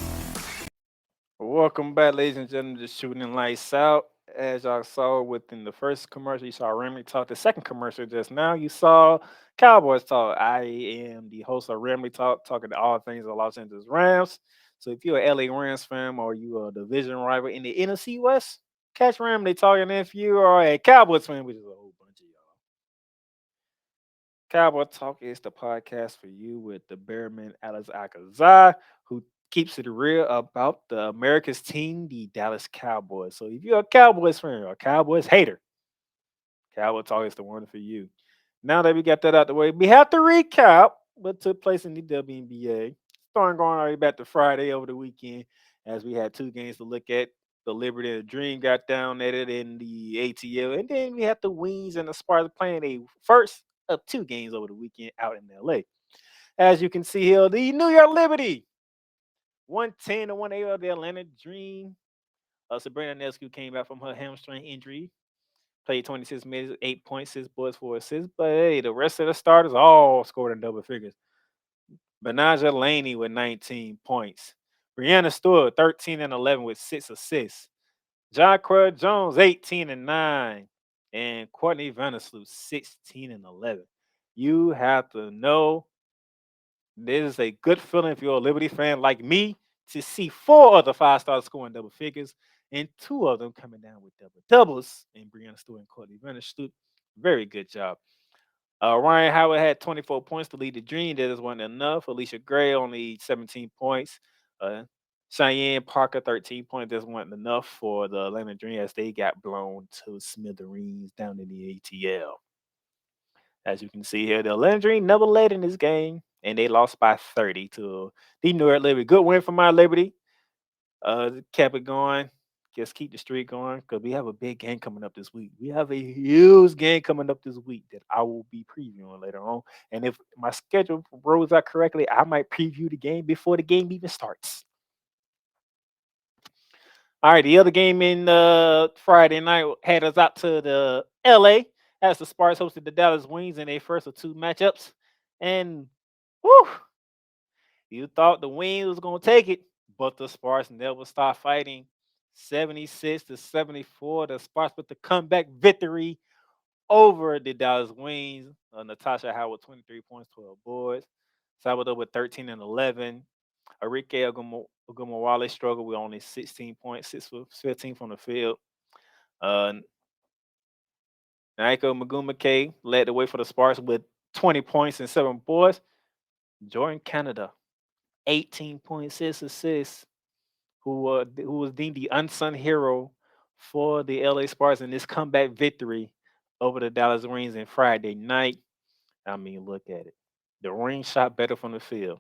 Welcome back, ladies and gentlemen, to Shooting Lights Out. As y'all saw within the first commercial, you saw Ramley Talk. The second commercial just now, you saw Cowboys Talk. I am the host of Ramley Talk, talking to all things of Los Angeles Rams. So if you're an LA Rams fan or you are a division rival in the NFC West, catch Ramley Talk. And if you are a Cowboys fan, which is a whole bunch of y'all, Cowboy Talk is the podcast for you with the Bearman Alex Akazai, who keeps it real about the America's team, the Dallas Cowboys. So if you're a Cowboys fan or a Cowboys hater, Cowboy Talk is the one for you. Now that we got that out the way, we have to recap what took place in the WNBA. Starting going all the way back to Friday over the weekend, as we had 2 games to look at. The Liberty and the Dream got down at it in the ATL, and then we had the Wings and the Spartans playing a first of 2 games over the weekend out in LA. As you can see here, the New York Liberty 110-108 of the Atlanta Dream. Sabrina Nescu came back from her hamstring injury. Played 26 minutes, 8 points, 6 boards, 4 assists. But hey, the rest of the starters all scored in double figures. Benaja Laney with 19 points. Breanna Stewert, 13-11 with 6 assists. John Crud Jones, 18-9. And Courtney Vandersloot, 16-11. You have to know this is a good feeling if you're a Liberty fan like me to see 4 of the 5 stars scoring double figures and 2 of them coming down with double doubles. And Breanna Stewart and Courtney Vandersloot, very good job. Ryan Howard had 24 points to lead the Dream. That just wasn't enough. Alicia Gray only 17 points. Cheyenne Parker 13 points. Just wasn't enough for the Atlanta Dream as they got blown to smithereens down in the ATL. As you can see here, the Atlanta Dream never led in this game, and they lost by 30 to the New York Liberty. Good win for my Liberty. Kept it going. Just keep the streak going because we have a big game coming up this week. We have a huge game coming up this week that I will be previewing later on. And if my schedule rolls out correctly, I might preview the game before the game even starts. All right, the other game in Friday night had us out to the LA as the Sparks hosted the Dallas Wings in their first of 2 matchups. And whew, you thought the Wings was going to take it, but the Sparks never stopped fighting. 76-74. The Sparks with the comeback victory over the Dallas Wings. Natasha Howard, 23 points, 12 boards. Salvador with 13 and 11. Enrique Ogumawale struggled with only 16 points, 6 for 15 from the field. Naiko Magumake led the way for the Sparks with 20 points and 7 boards. Jordan Canada, 18.6 assists, who was deemed the unsung hero for the LA Sparks in this comeback victory over the Dallas Wings on Friday night. I mean, look at it. The Wings shot better from the field.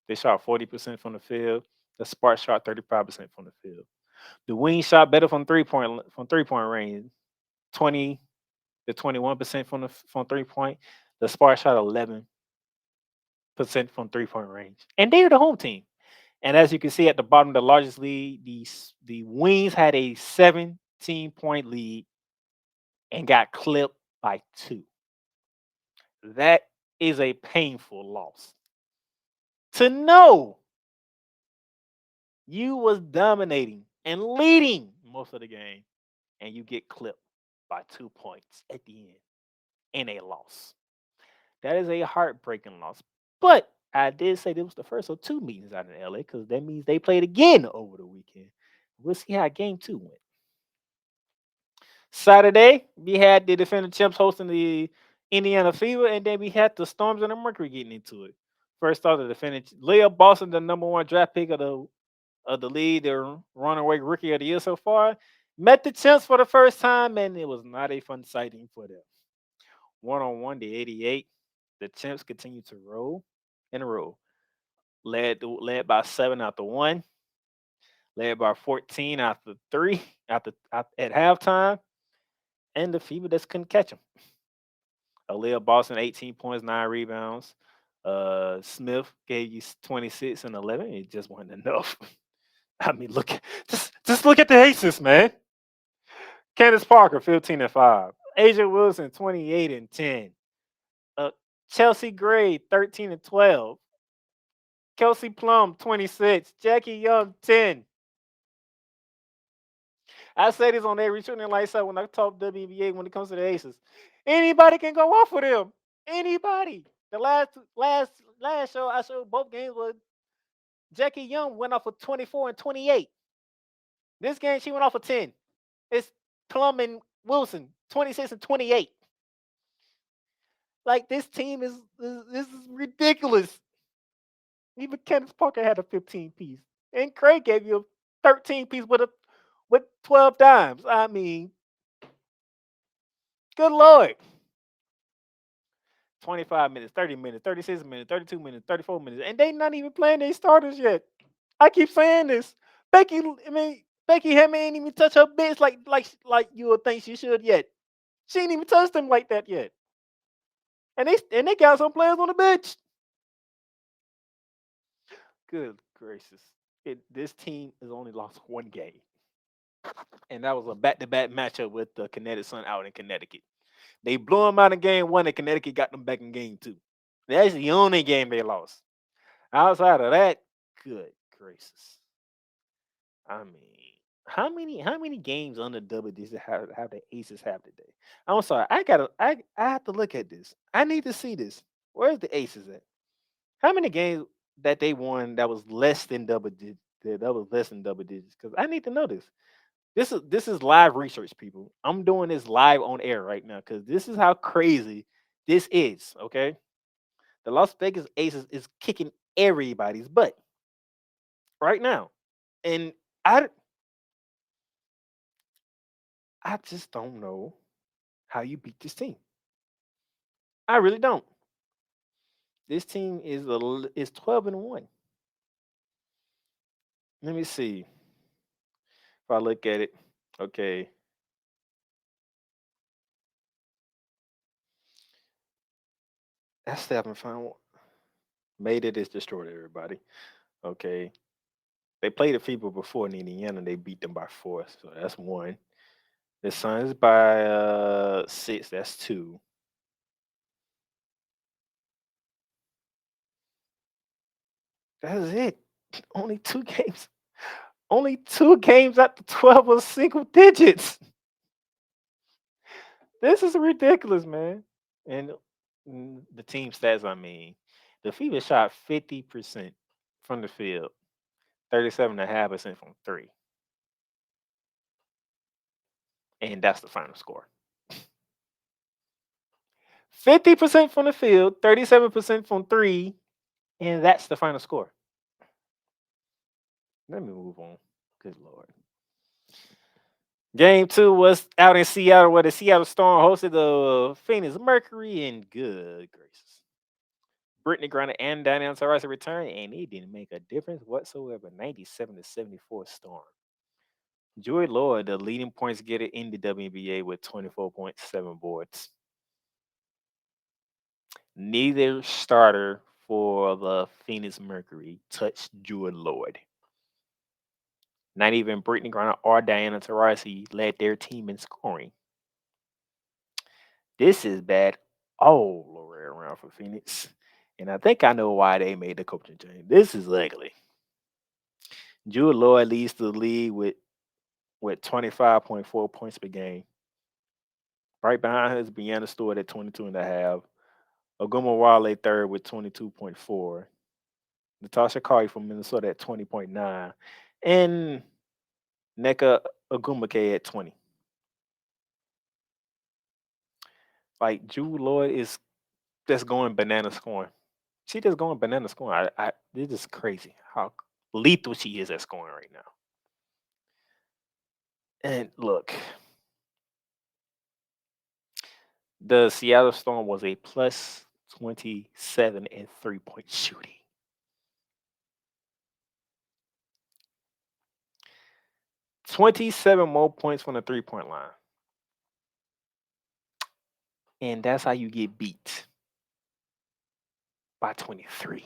They shot 40% from the field. The Sparks shot 35% from the field. The Wings shot better from three-point range, 20 to 21% from 3-point. The Sparks shot 11% from 3-point range, and they are the home team. And as you can see at the bottom, the largest lead, the Wings had a 17-point lead and got clipped by 2. That is a painful loss. To know you was dominating and leading most of the game, and you get clipped by 2 points at the end in a loss. That is a heartbreaking loss. But I did say this was the first of 2 meetings out in LA, because that means they played again over the weekend. We'll see how game 2 went. Saturday, we had the defending champs hosting the Indiana Fever, and then we had the Storms and the Mercury getting into it. First off, the defending Aliyah Boston, the number 1 draft pick of the league, the runaway rookie of the year so far, met the champs for the first time, and it was not a fun sighting for them. 1-on-1 to 88. The champs continue to roll in a row. Led by 7 after 1. Led by 14 after 3 at halftime. And the Fever just couldn't catch them. Aliyah Boston, 18 points, 9 rebounds. Smith gave you 26 and 11. It just wasn't enough. I mean, just look at the aces, man. Candace Parker, 15 and 5. Asia Wilson, 28 and 10. Chelsea Gray, 13 and 12. Kelsey Plum, 26. Jackie Young, 10. I say this on every shooting lights out when I talk WNBA when it comes to the aces. Anybody can go off for them. Anybody. The last show I showed both games was Jackie Young went off for 24 and 28. This game she went off for 10. It's Plum and Wilson, 26 and 28. Like, this team is ridiculous. Even Candace Parker had a 15 piece, and Craig gave you a 13 piece with 12 dimes. I mean, good Lord. 25 minutes, 30 minutes, 36 minutes, 32 minutes, 34 minutes, and they not even playing their starters yet. I keep saying this. Becky Hammond ain't even touch her bench like you would think she should yet. She ain't even touched them like that yet. And they got some players on the bench. Good gracious. This team has only lost 1 game. And that was a back-to-back matchup with the Connecticut Sun out in Connecticut. They blew them out in game 1, and Connecticut got them back in game 2. That's the only game they lost. Outside of that, good gracious. I mean, how many games under double digits have the Aces have today? I'm sorry. I have to look at this. I need to see this. Where's the Aces at? How many games that they won that was less than double digits? Because I need to know this. This is live research, people. I'm doing this live on air right now because this is how crazy this is. Okay, the Las Vegas Aces is kicking everybody's butt right now, and I just don't know how you beat this team. I really don't. This team is 12 and 1. Let me see if I look at it. Okay. That's the having fun. Made it is destroyed everybody. Okay. They played the FIBA before in Indiana and they beat them by 4. So that's 1. The Suns by 6. That's 2. That's it. Only 2 games. Only 2 games after 12 was single digits. This is ridiculous, man. And the team stats, I mean, the Fever shot 50% from the field, 37.5% from 3. And that's the final score. 50% from the field, 37% from 3, and that's the final score. Let me move on. Good Lord. Game 2 was out in Seattle where the Seattle Storm hosted the Phoenix Mercury, and good gracious. Brittney Griner and Danielle Taurasi returned, and it didn't make a difference whatsoever. 97-74 Storm. Joy Lord, the leading points getter in the WNBA with 24.7 boards. Neither starter for the Phoenix Mercury touched Joy Lord. Not even Brittney Griner or Diana Taurasi led their team in scoring. This is bad all the way around for Phoenix. And I think I know why they made the coaching change. This is ugly. Joy Lord leads the league with 25.4 points per game. Right behind her is Breanna Stewert at 22.5. Oguma Wale third with 22.4. Natasha Kari from Minnesota at 20.9. And Nneka Ogumake at 20. Like, Jude Lloyd is just going banana scoring. She just going banana scoring. This is crazy how lethal she is at scoring right now. And look, the Seattle Storm was a plus 27 in 3-point shooting. $27 more points from the 3-point line. And that's how you get beat by 23.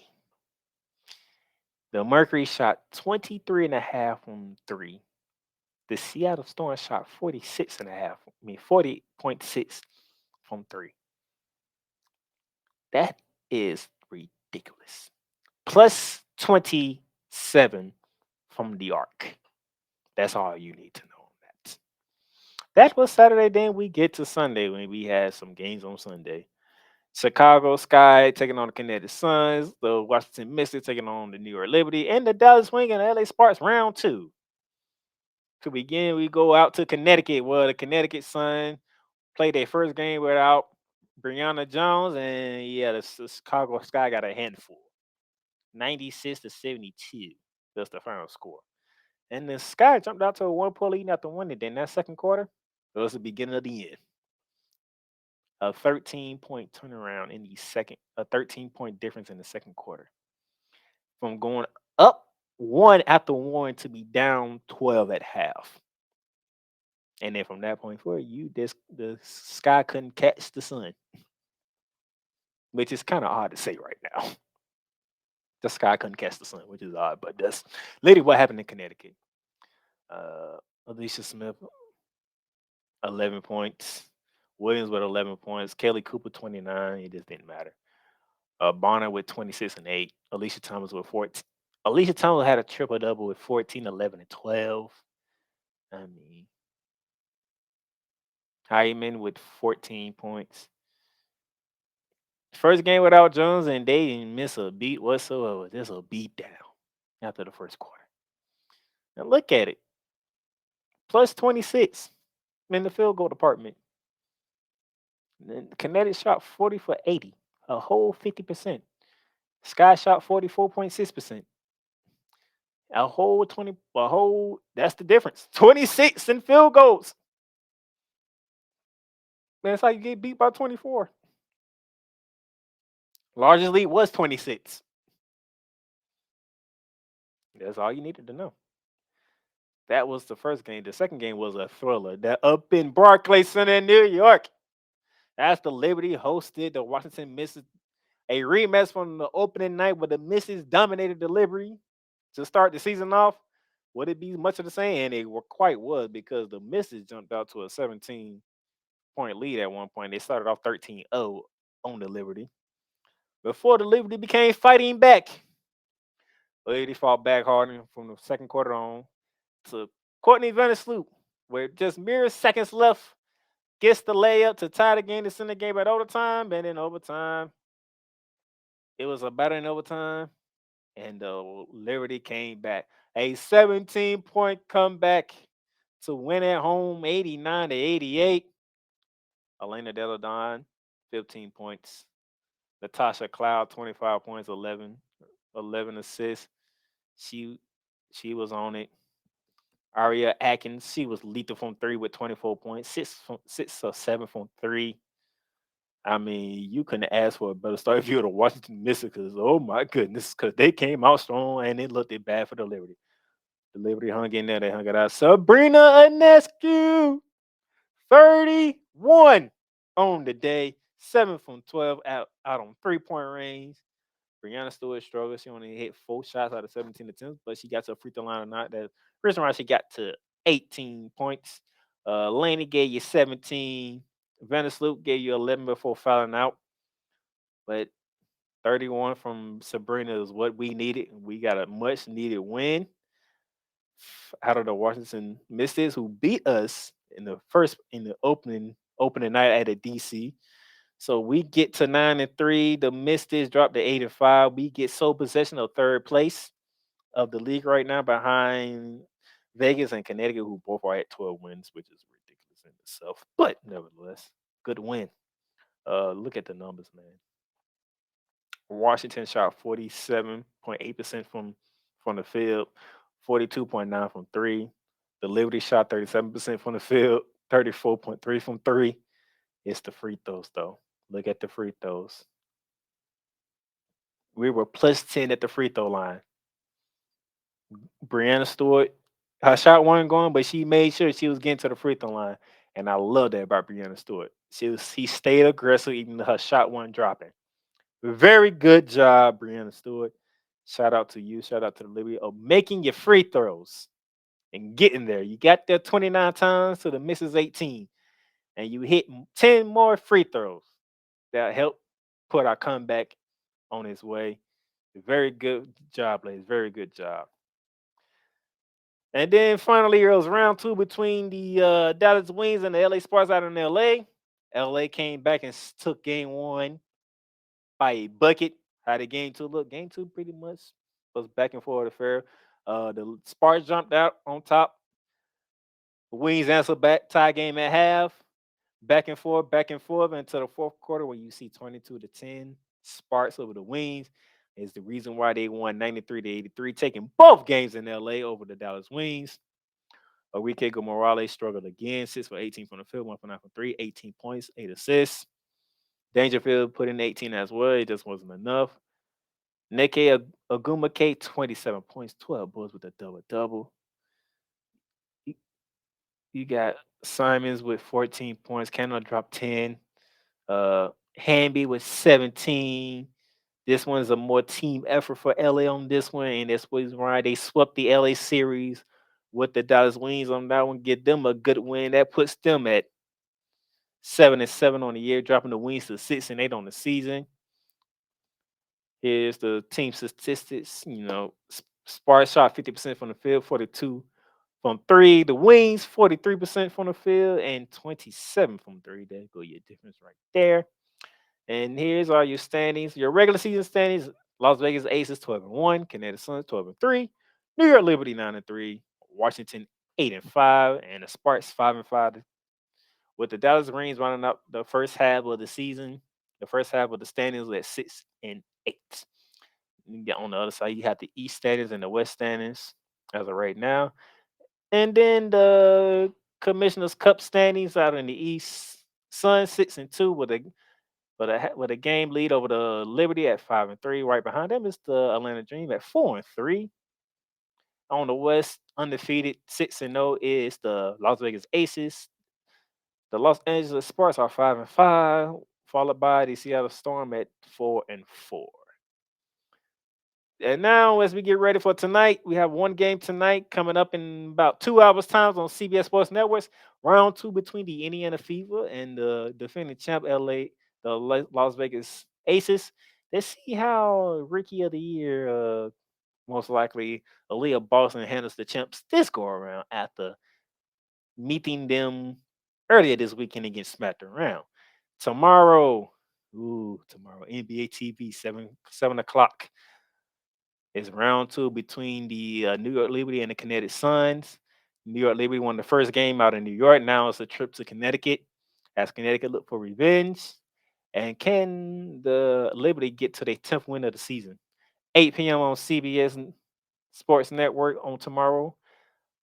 The Mercury shot 23.5 from 3. The Seattle Storm shot 40.6 from 3. That is ridiculous. Plus 27 from the arc. That's all you need to know on that. That was Saturday. Then we get to Sunday when we had some games on Sunday. Chicago Sky taking on the Connecticut Suns, the Washington Mystics taking on the New York Liberty, and the Dallas Wing and the LA Sparks round 2. To begin, we go out to Connecticut, where the Connecticut Sun played their first game without Breanna Jones, and yeah, the Chicago Sky got a handful. 96-72. That's the final score. And the Sky jumped out to a 1-point lead after one, and then that second quarter, it was the beginning of the end. A 13-point turnaround in the second, a 13-point difference in the second quarter. From going up 1 after 1 to be down 12 at half. And then from that point forward, the Sky couldn't catch the Sun. Which is kind of odd to say right now. The Sky couldn't catch the Sun, which is odd, but that's literally what happened in Connecticut. Alicia Smith, 11 points. Williams with 11 points. Kelly Cooper, 29. It just didn't matter. Bonner with 26 and 8. Alicia Thomas with 14. Alicia Thomas had a triple-double with 14, 11, and 12. I mean, Hyman with 14 points. First game without Jones, and they didn't miss a beat whatsoever. This a beat down after the first quarter. Now look at it. Plus 26 in the field goal department. Then Connecticut shot 40 for 80, a whole 50%. Sky shot 44.6%. That's the difference. 26 in field goals. That's how you get beat by 24. Largest lead was 26. That's all you needed to know. That was the first game. The second game was a thriller. That up in Barclays Center in New York. That's the Liberty hosted the Washington Mystics. A rematch from the opening night where the Mystics dominated the Liberty to start the season off. Would it be much of the same? And it quite was, because the Mystics jumped out to a 17-point lead at one point. They started off 13-0 on the Liberty. Before the Liberty became fighting back. Liberty fought back hard from the second quarter on. to Courtney Vandersloot, where just mere seconds left, gets the layup to tie the game to send the game at overtime, and in overtime, it was a better in overtime, and Liberty came back. A 17-point comeback to win at home, 89-88. Elena Deladon, 15 points. Natasha Cloud, 25 points, 11 assists. She was on it. Aria Atkins, she was lethal from 3 with 24 points, 6 or 7 from 3. I mean, you couldn't ask for a better start if you were the Washington Mystics. Oh my goodness, because they came out strong and it looked bad for the Liberty. The Liberty hung in there. They hung it out. Sabrina Ionescu, 31 on the day, 7 from 12 out on 3-point range. Brianna Stewart struggled. She only hit 4 shots out of 17 attempts, but she got to a free throw line or not. The reason why she got to 18 points. Laney gave you 17. Vandersloot gave you 11 before fouling out. But 31 from Sabrina is what we needed. We got a much needed win out of the Washington Mystics, who beat us in the opening night at the DC. So we get to 9-3. The Mystics drop to 8-5. We get sole possession of third place of the league right now, behind Vegas and Connecticut, who both are at 12 wins, which is ridiculous in itself. But nevertheless, good win. Look at the numbers, man. Washington shot 47.8% from the field, 42.9 from 3. The Liberty shot 37% from the field, 34.3 from 3. It's the free throws, though. Look at the free throws. We were plus 10 at the free throw line. Brianna Stewart, her shot wasn't going, but she made sure she was getting to the free throw line. And I love that about Brianna Stewart. She stayed aggressive, even though her shot wasn't dropping. Very good job, Brianna Stewart. Shout out to you. Shout out to the Liberty of making your free throws and getting there. You got there 29 times to the misses 18. And you hit 10 more free throws. That helped put our comeback on its way. Very good job, ladies. Very good job. And then finally, it was round 2 between the Dallas Wings and the LA Sparks out in LA. LA came back and took game 1 by a bucket. How did game 2 look? Game 2 pretty much was back and forth affair. The Sparks jumped out on top. The Wings answered back, tie game at half. Back and forth until the fourth quarter, where you see 22-10 Sparks over the Wings. Is the reason why they won 93-83, taking both games in LA over the Dallas Wings. Enrique Morales struggled again, 6 for 18 from the field, 1 for 9 from 3, 18 points, 8 assists. Dangerfield put in 18 as well. It just wasn't enough. Neke Agumake, 27 points, 12 boards with a double-double. You got Simons with 14 points. Canada dropped 10. Hamby with 17. This one's a more team effort for LA on this one, and that's why they swept the LA series with the Dallas Wings on that one. Get them a good win. That puts them at 7-7 on the year, dropping the Wings to 6-8 on the season. Here's the team statistics. Sparks shot 50% from the field, 42 from 3. The Wings, 43% from the field and 27 from 3. There go your difference right there. And here's all your standings. Your regular season standings: Las Vegas Aces 12-1, Connecticut Suns 12-3, New York Liberty 9-3, Washington 8-5, and the Sparks 5-5. With the Dallas Greens running up the first half of the season, the first half of the standings at 6-8. You get on the other side, you have the East standings and the West standings as of right now. And then the Commissioner's Cup standings out in the East: Suns 6-2 with a game lead over the Liberty at 5-3. Right behind them is the Atlanta Dream at 4-3. On the West, undefeated 6-0 is the Las Vegas Aces. The Los Angeles Sparks are 5-5, followed by the Seattle Storm at 4-4. And now, as we get ready for tonight, we have one game tonight coming up in about 2 hours' time on CBS Sports Networks. Round 2 between the Indiana Fever and the defending champ the Las Vegas Aces. Let's see how Rookie of the Year most likely Aliyah Boston handles the champs this go around after meeting them earlier this weekend and getting smacked around. Tomorrow, NBA TV 7 o'clock is round 2 between the New York Liberty and the Connecticut Suns. New York Liberty won the first game out in New York. Now it's a trip to Connecticut as Connecticut look for revenge. And can the Liberty get to their 10th win of the season? 8 p.m. on CBS Sports Network on tomorrow.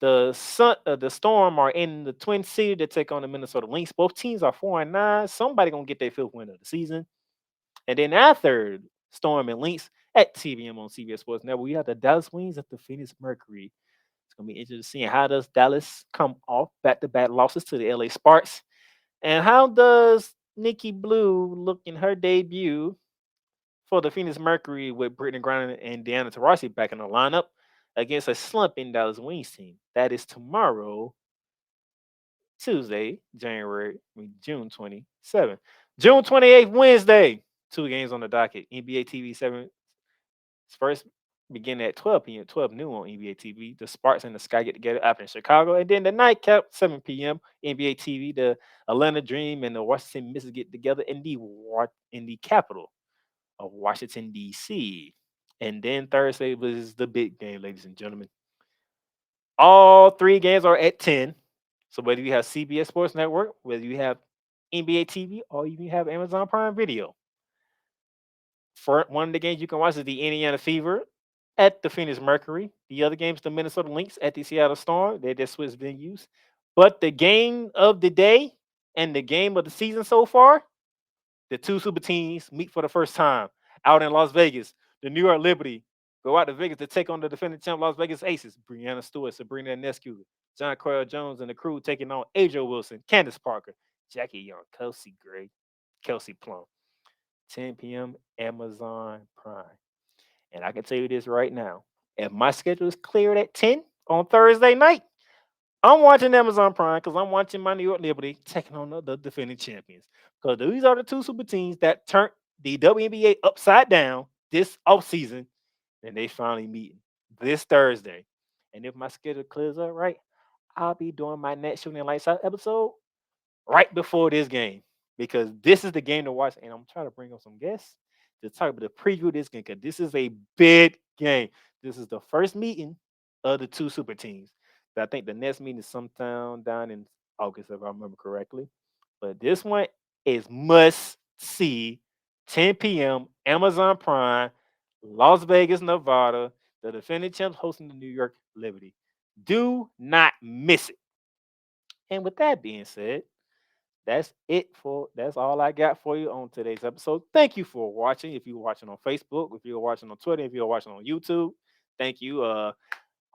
The Storm are in the Twin City to take on the Minnesota Lynx. Both teams are 4-9. Somebody gonna get their 5th win of the season. And then after Storm and Lynx at TVM on CBS Sports Network, we have the Dallas Wings at the Phoenix Mercury. It's gonna be interesting seeing how does Dallas come off back-to-back losses to the LA Sparks, and how does Nikki Blue look in her debut for the Phoenix Mercury with Brittney Griner and Diana Taurasi back in the lineup against a slumping Dallas Wings team. That is tomorrow, Tuesday, June 27th. June 28th, Wednesday. 2 games on the docket. NBA TV 7 first begin at 12 p.m., 12 noon on NBA TV. The Sparks and the Sky get together after in Chicago. And then the nightcap, 7 p.m., NBA TV, the Atlanta Dream and the Washington Mystics get together in the capital of Washington, D.C. And then Thursday was the big game, ladies and gentlemen. All 3 games are at 10. So whether you have CBS Sports Network, whether you have NBA TV, or you have Amazon Prime Video. For one of the games you can watch is the Indiana Fever at the Phoenix Mercury. The other game's the Minnesota Lynx at the Seattle Storm. They just switched venues. But the game of the day and the game of the season so far, the 2 super teams meet for the first time out in Las Vegas. The New York Liberty go out to Vegas to take on the defending champ Las Vegas Aces. Brianna Stewert, Sabrina Ionescu, John Coyle Jones, and the crew taking on Aja Wilson, Candace Parker, Jackie Young, Kelsey Gray, Kelsey Plum. 10 p.m. Amazon Prime. And I can tell you this right now. If my schedule is cleared at 10 on Thursday night, I'm watching Amazon Prime because I'm watching my New York Liberty taking on the defending champions. Because these are the 2 super teams that turned the WNBA upside down this offseason, and they finally meeting this Thursday. And if my schedule clears up right, I'll be doing my next Shooting Lights Out episode right before this game, because this is the game to watch. And I'm trying to bring on some guests to talk about the preview of this game, because this is a big game. This is the first meeting of the 2 super teams. I think the next meeting is sometime down in August, if I remember correctly. But this one is must see. 10 p.m. Amazon Prime, Las Vegas, Nevada. The defending champs hosting the New York Liberty. Do not miss it. And with that being said, that's all I got for you on today's episode. Thank you for watching. If you're watching on Facebook, if you're watching on Twitter, if you're watching on YouTube, thank you. All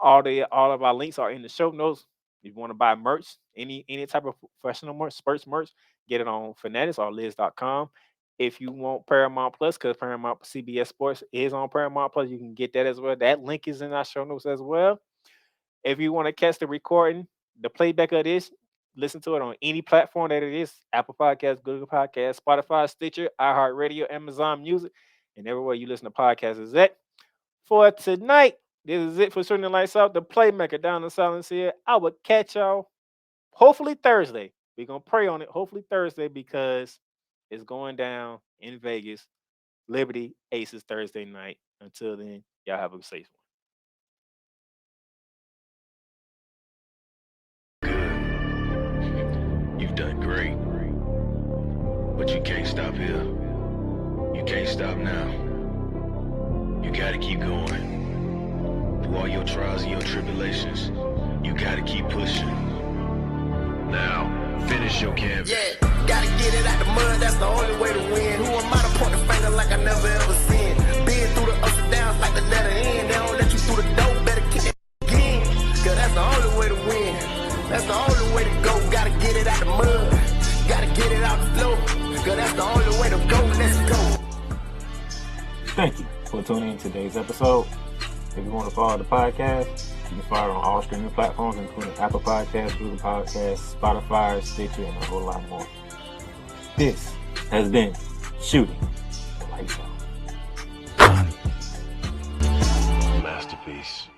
of our links are in the show notes. If you want to buy merch, any type of professional merch, sports merch, get it on Fanatics or Liz.com. If you want Paramount Plus, because Paramount CBS Sports is on Paramount Plus, you can get that as well. That link is in our show notes as well. If you want to catch the recording, the playback of this, listen to it on any platform that it is: Apple Podcasts, Google Podcasts, Spotify, Stitcher, iHeartRadio, Amazon Music, and everywhere you listen to podcasts is it. For tonight, this is it for Shooting the Lights Out, the playmaker down in silence here. I will catch y'all hopefully Thursday. We're going to pray on it hopefully Thursday, because it's going down in Vegas. Liberty Aces Thursday night. Until then, y'all have a safe Good. You've done great. But you can't stop here. You can't stop now. You gotta keep going. Through all your trials and your tribulations, you gotta keep pushing. Now, finish your canvas. Yeah, gotta get it out the mud, that's the only way to win. Who am I to point the finger like I never ever seen? Been through the ups and downs like the letter N. They don't let you through the door, better kick it again. Cause that's the only way to win. That's the only way to go. Gotta get it out the mud. Gotta get it out the flow. Cause that's the only way to go. Let's go. Thank you for tuning in to today's episode. If you want to follow the podcast, you can follow it on all streaming platforms, including Apple Podcasts, Google Podcasts, Spotify, Stitcher, and a whole lot more. This has been Shooting the Lights Out. Masterpiece. Peace.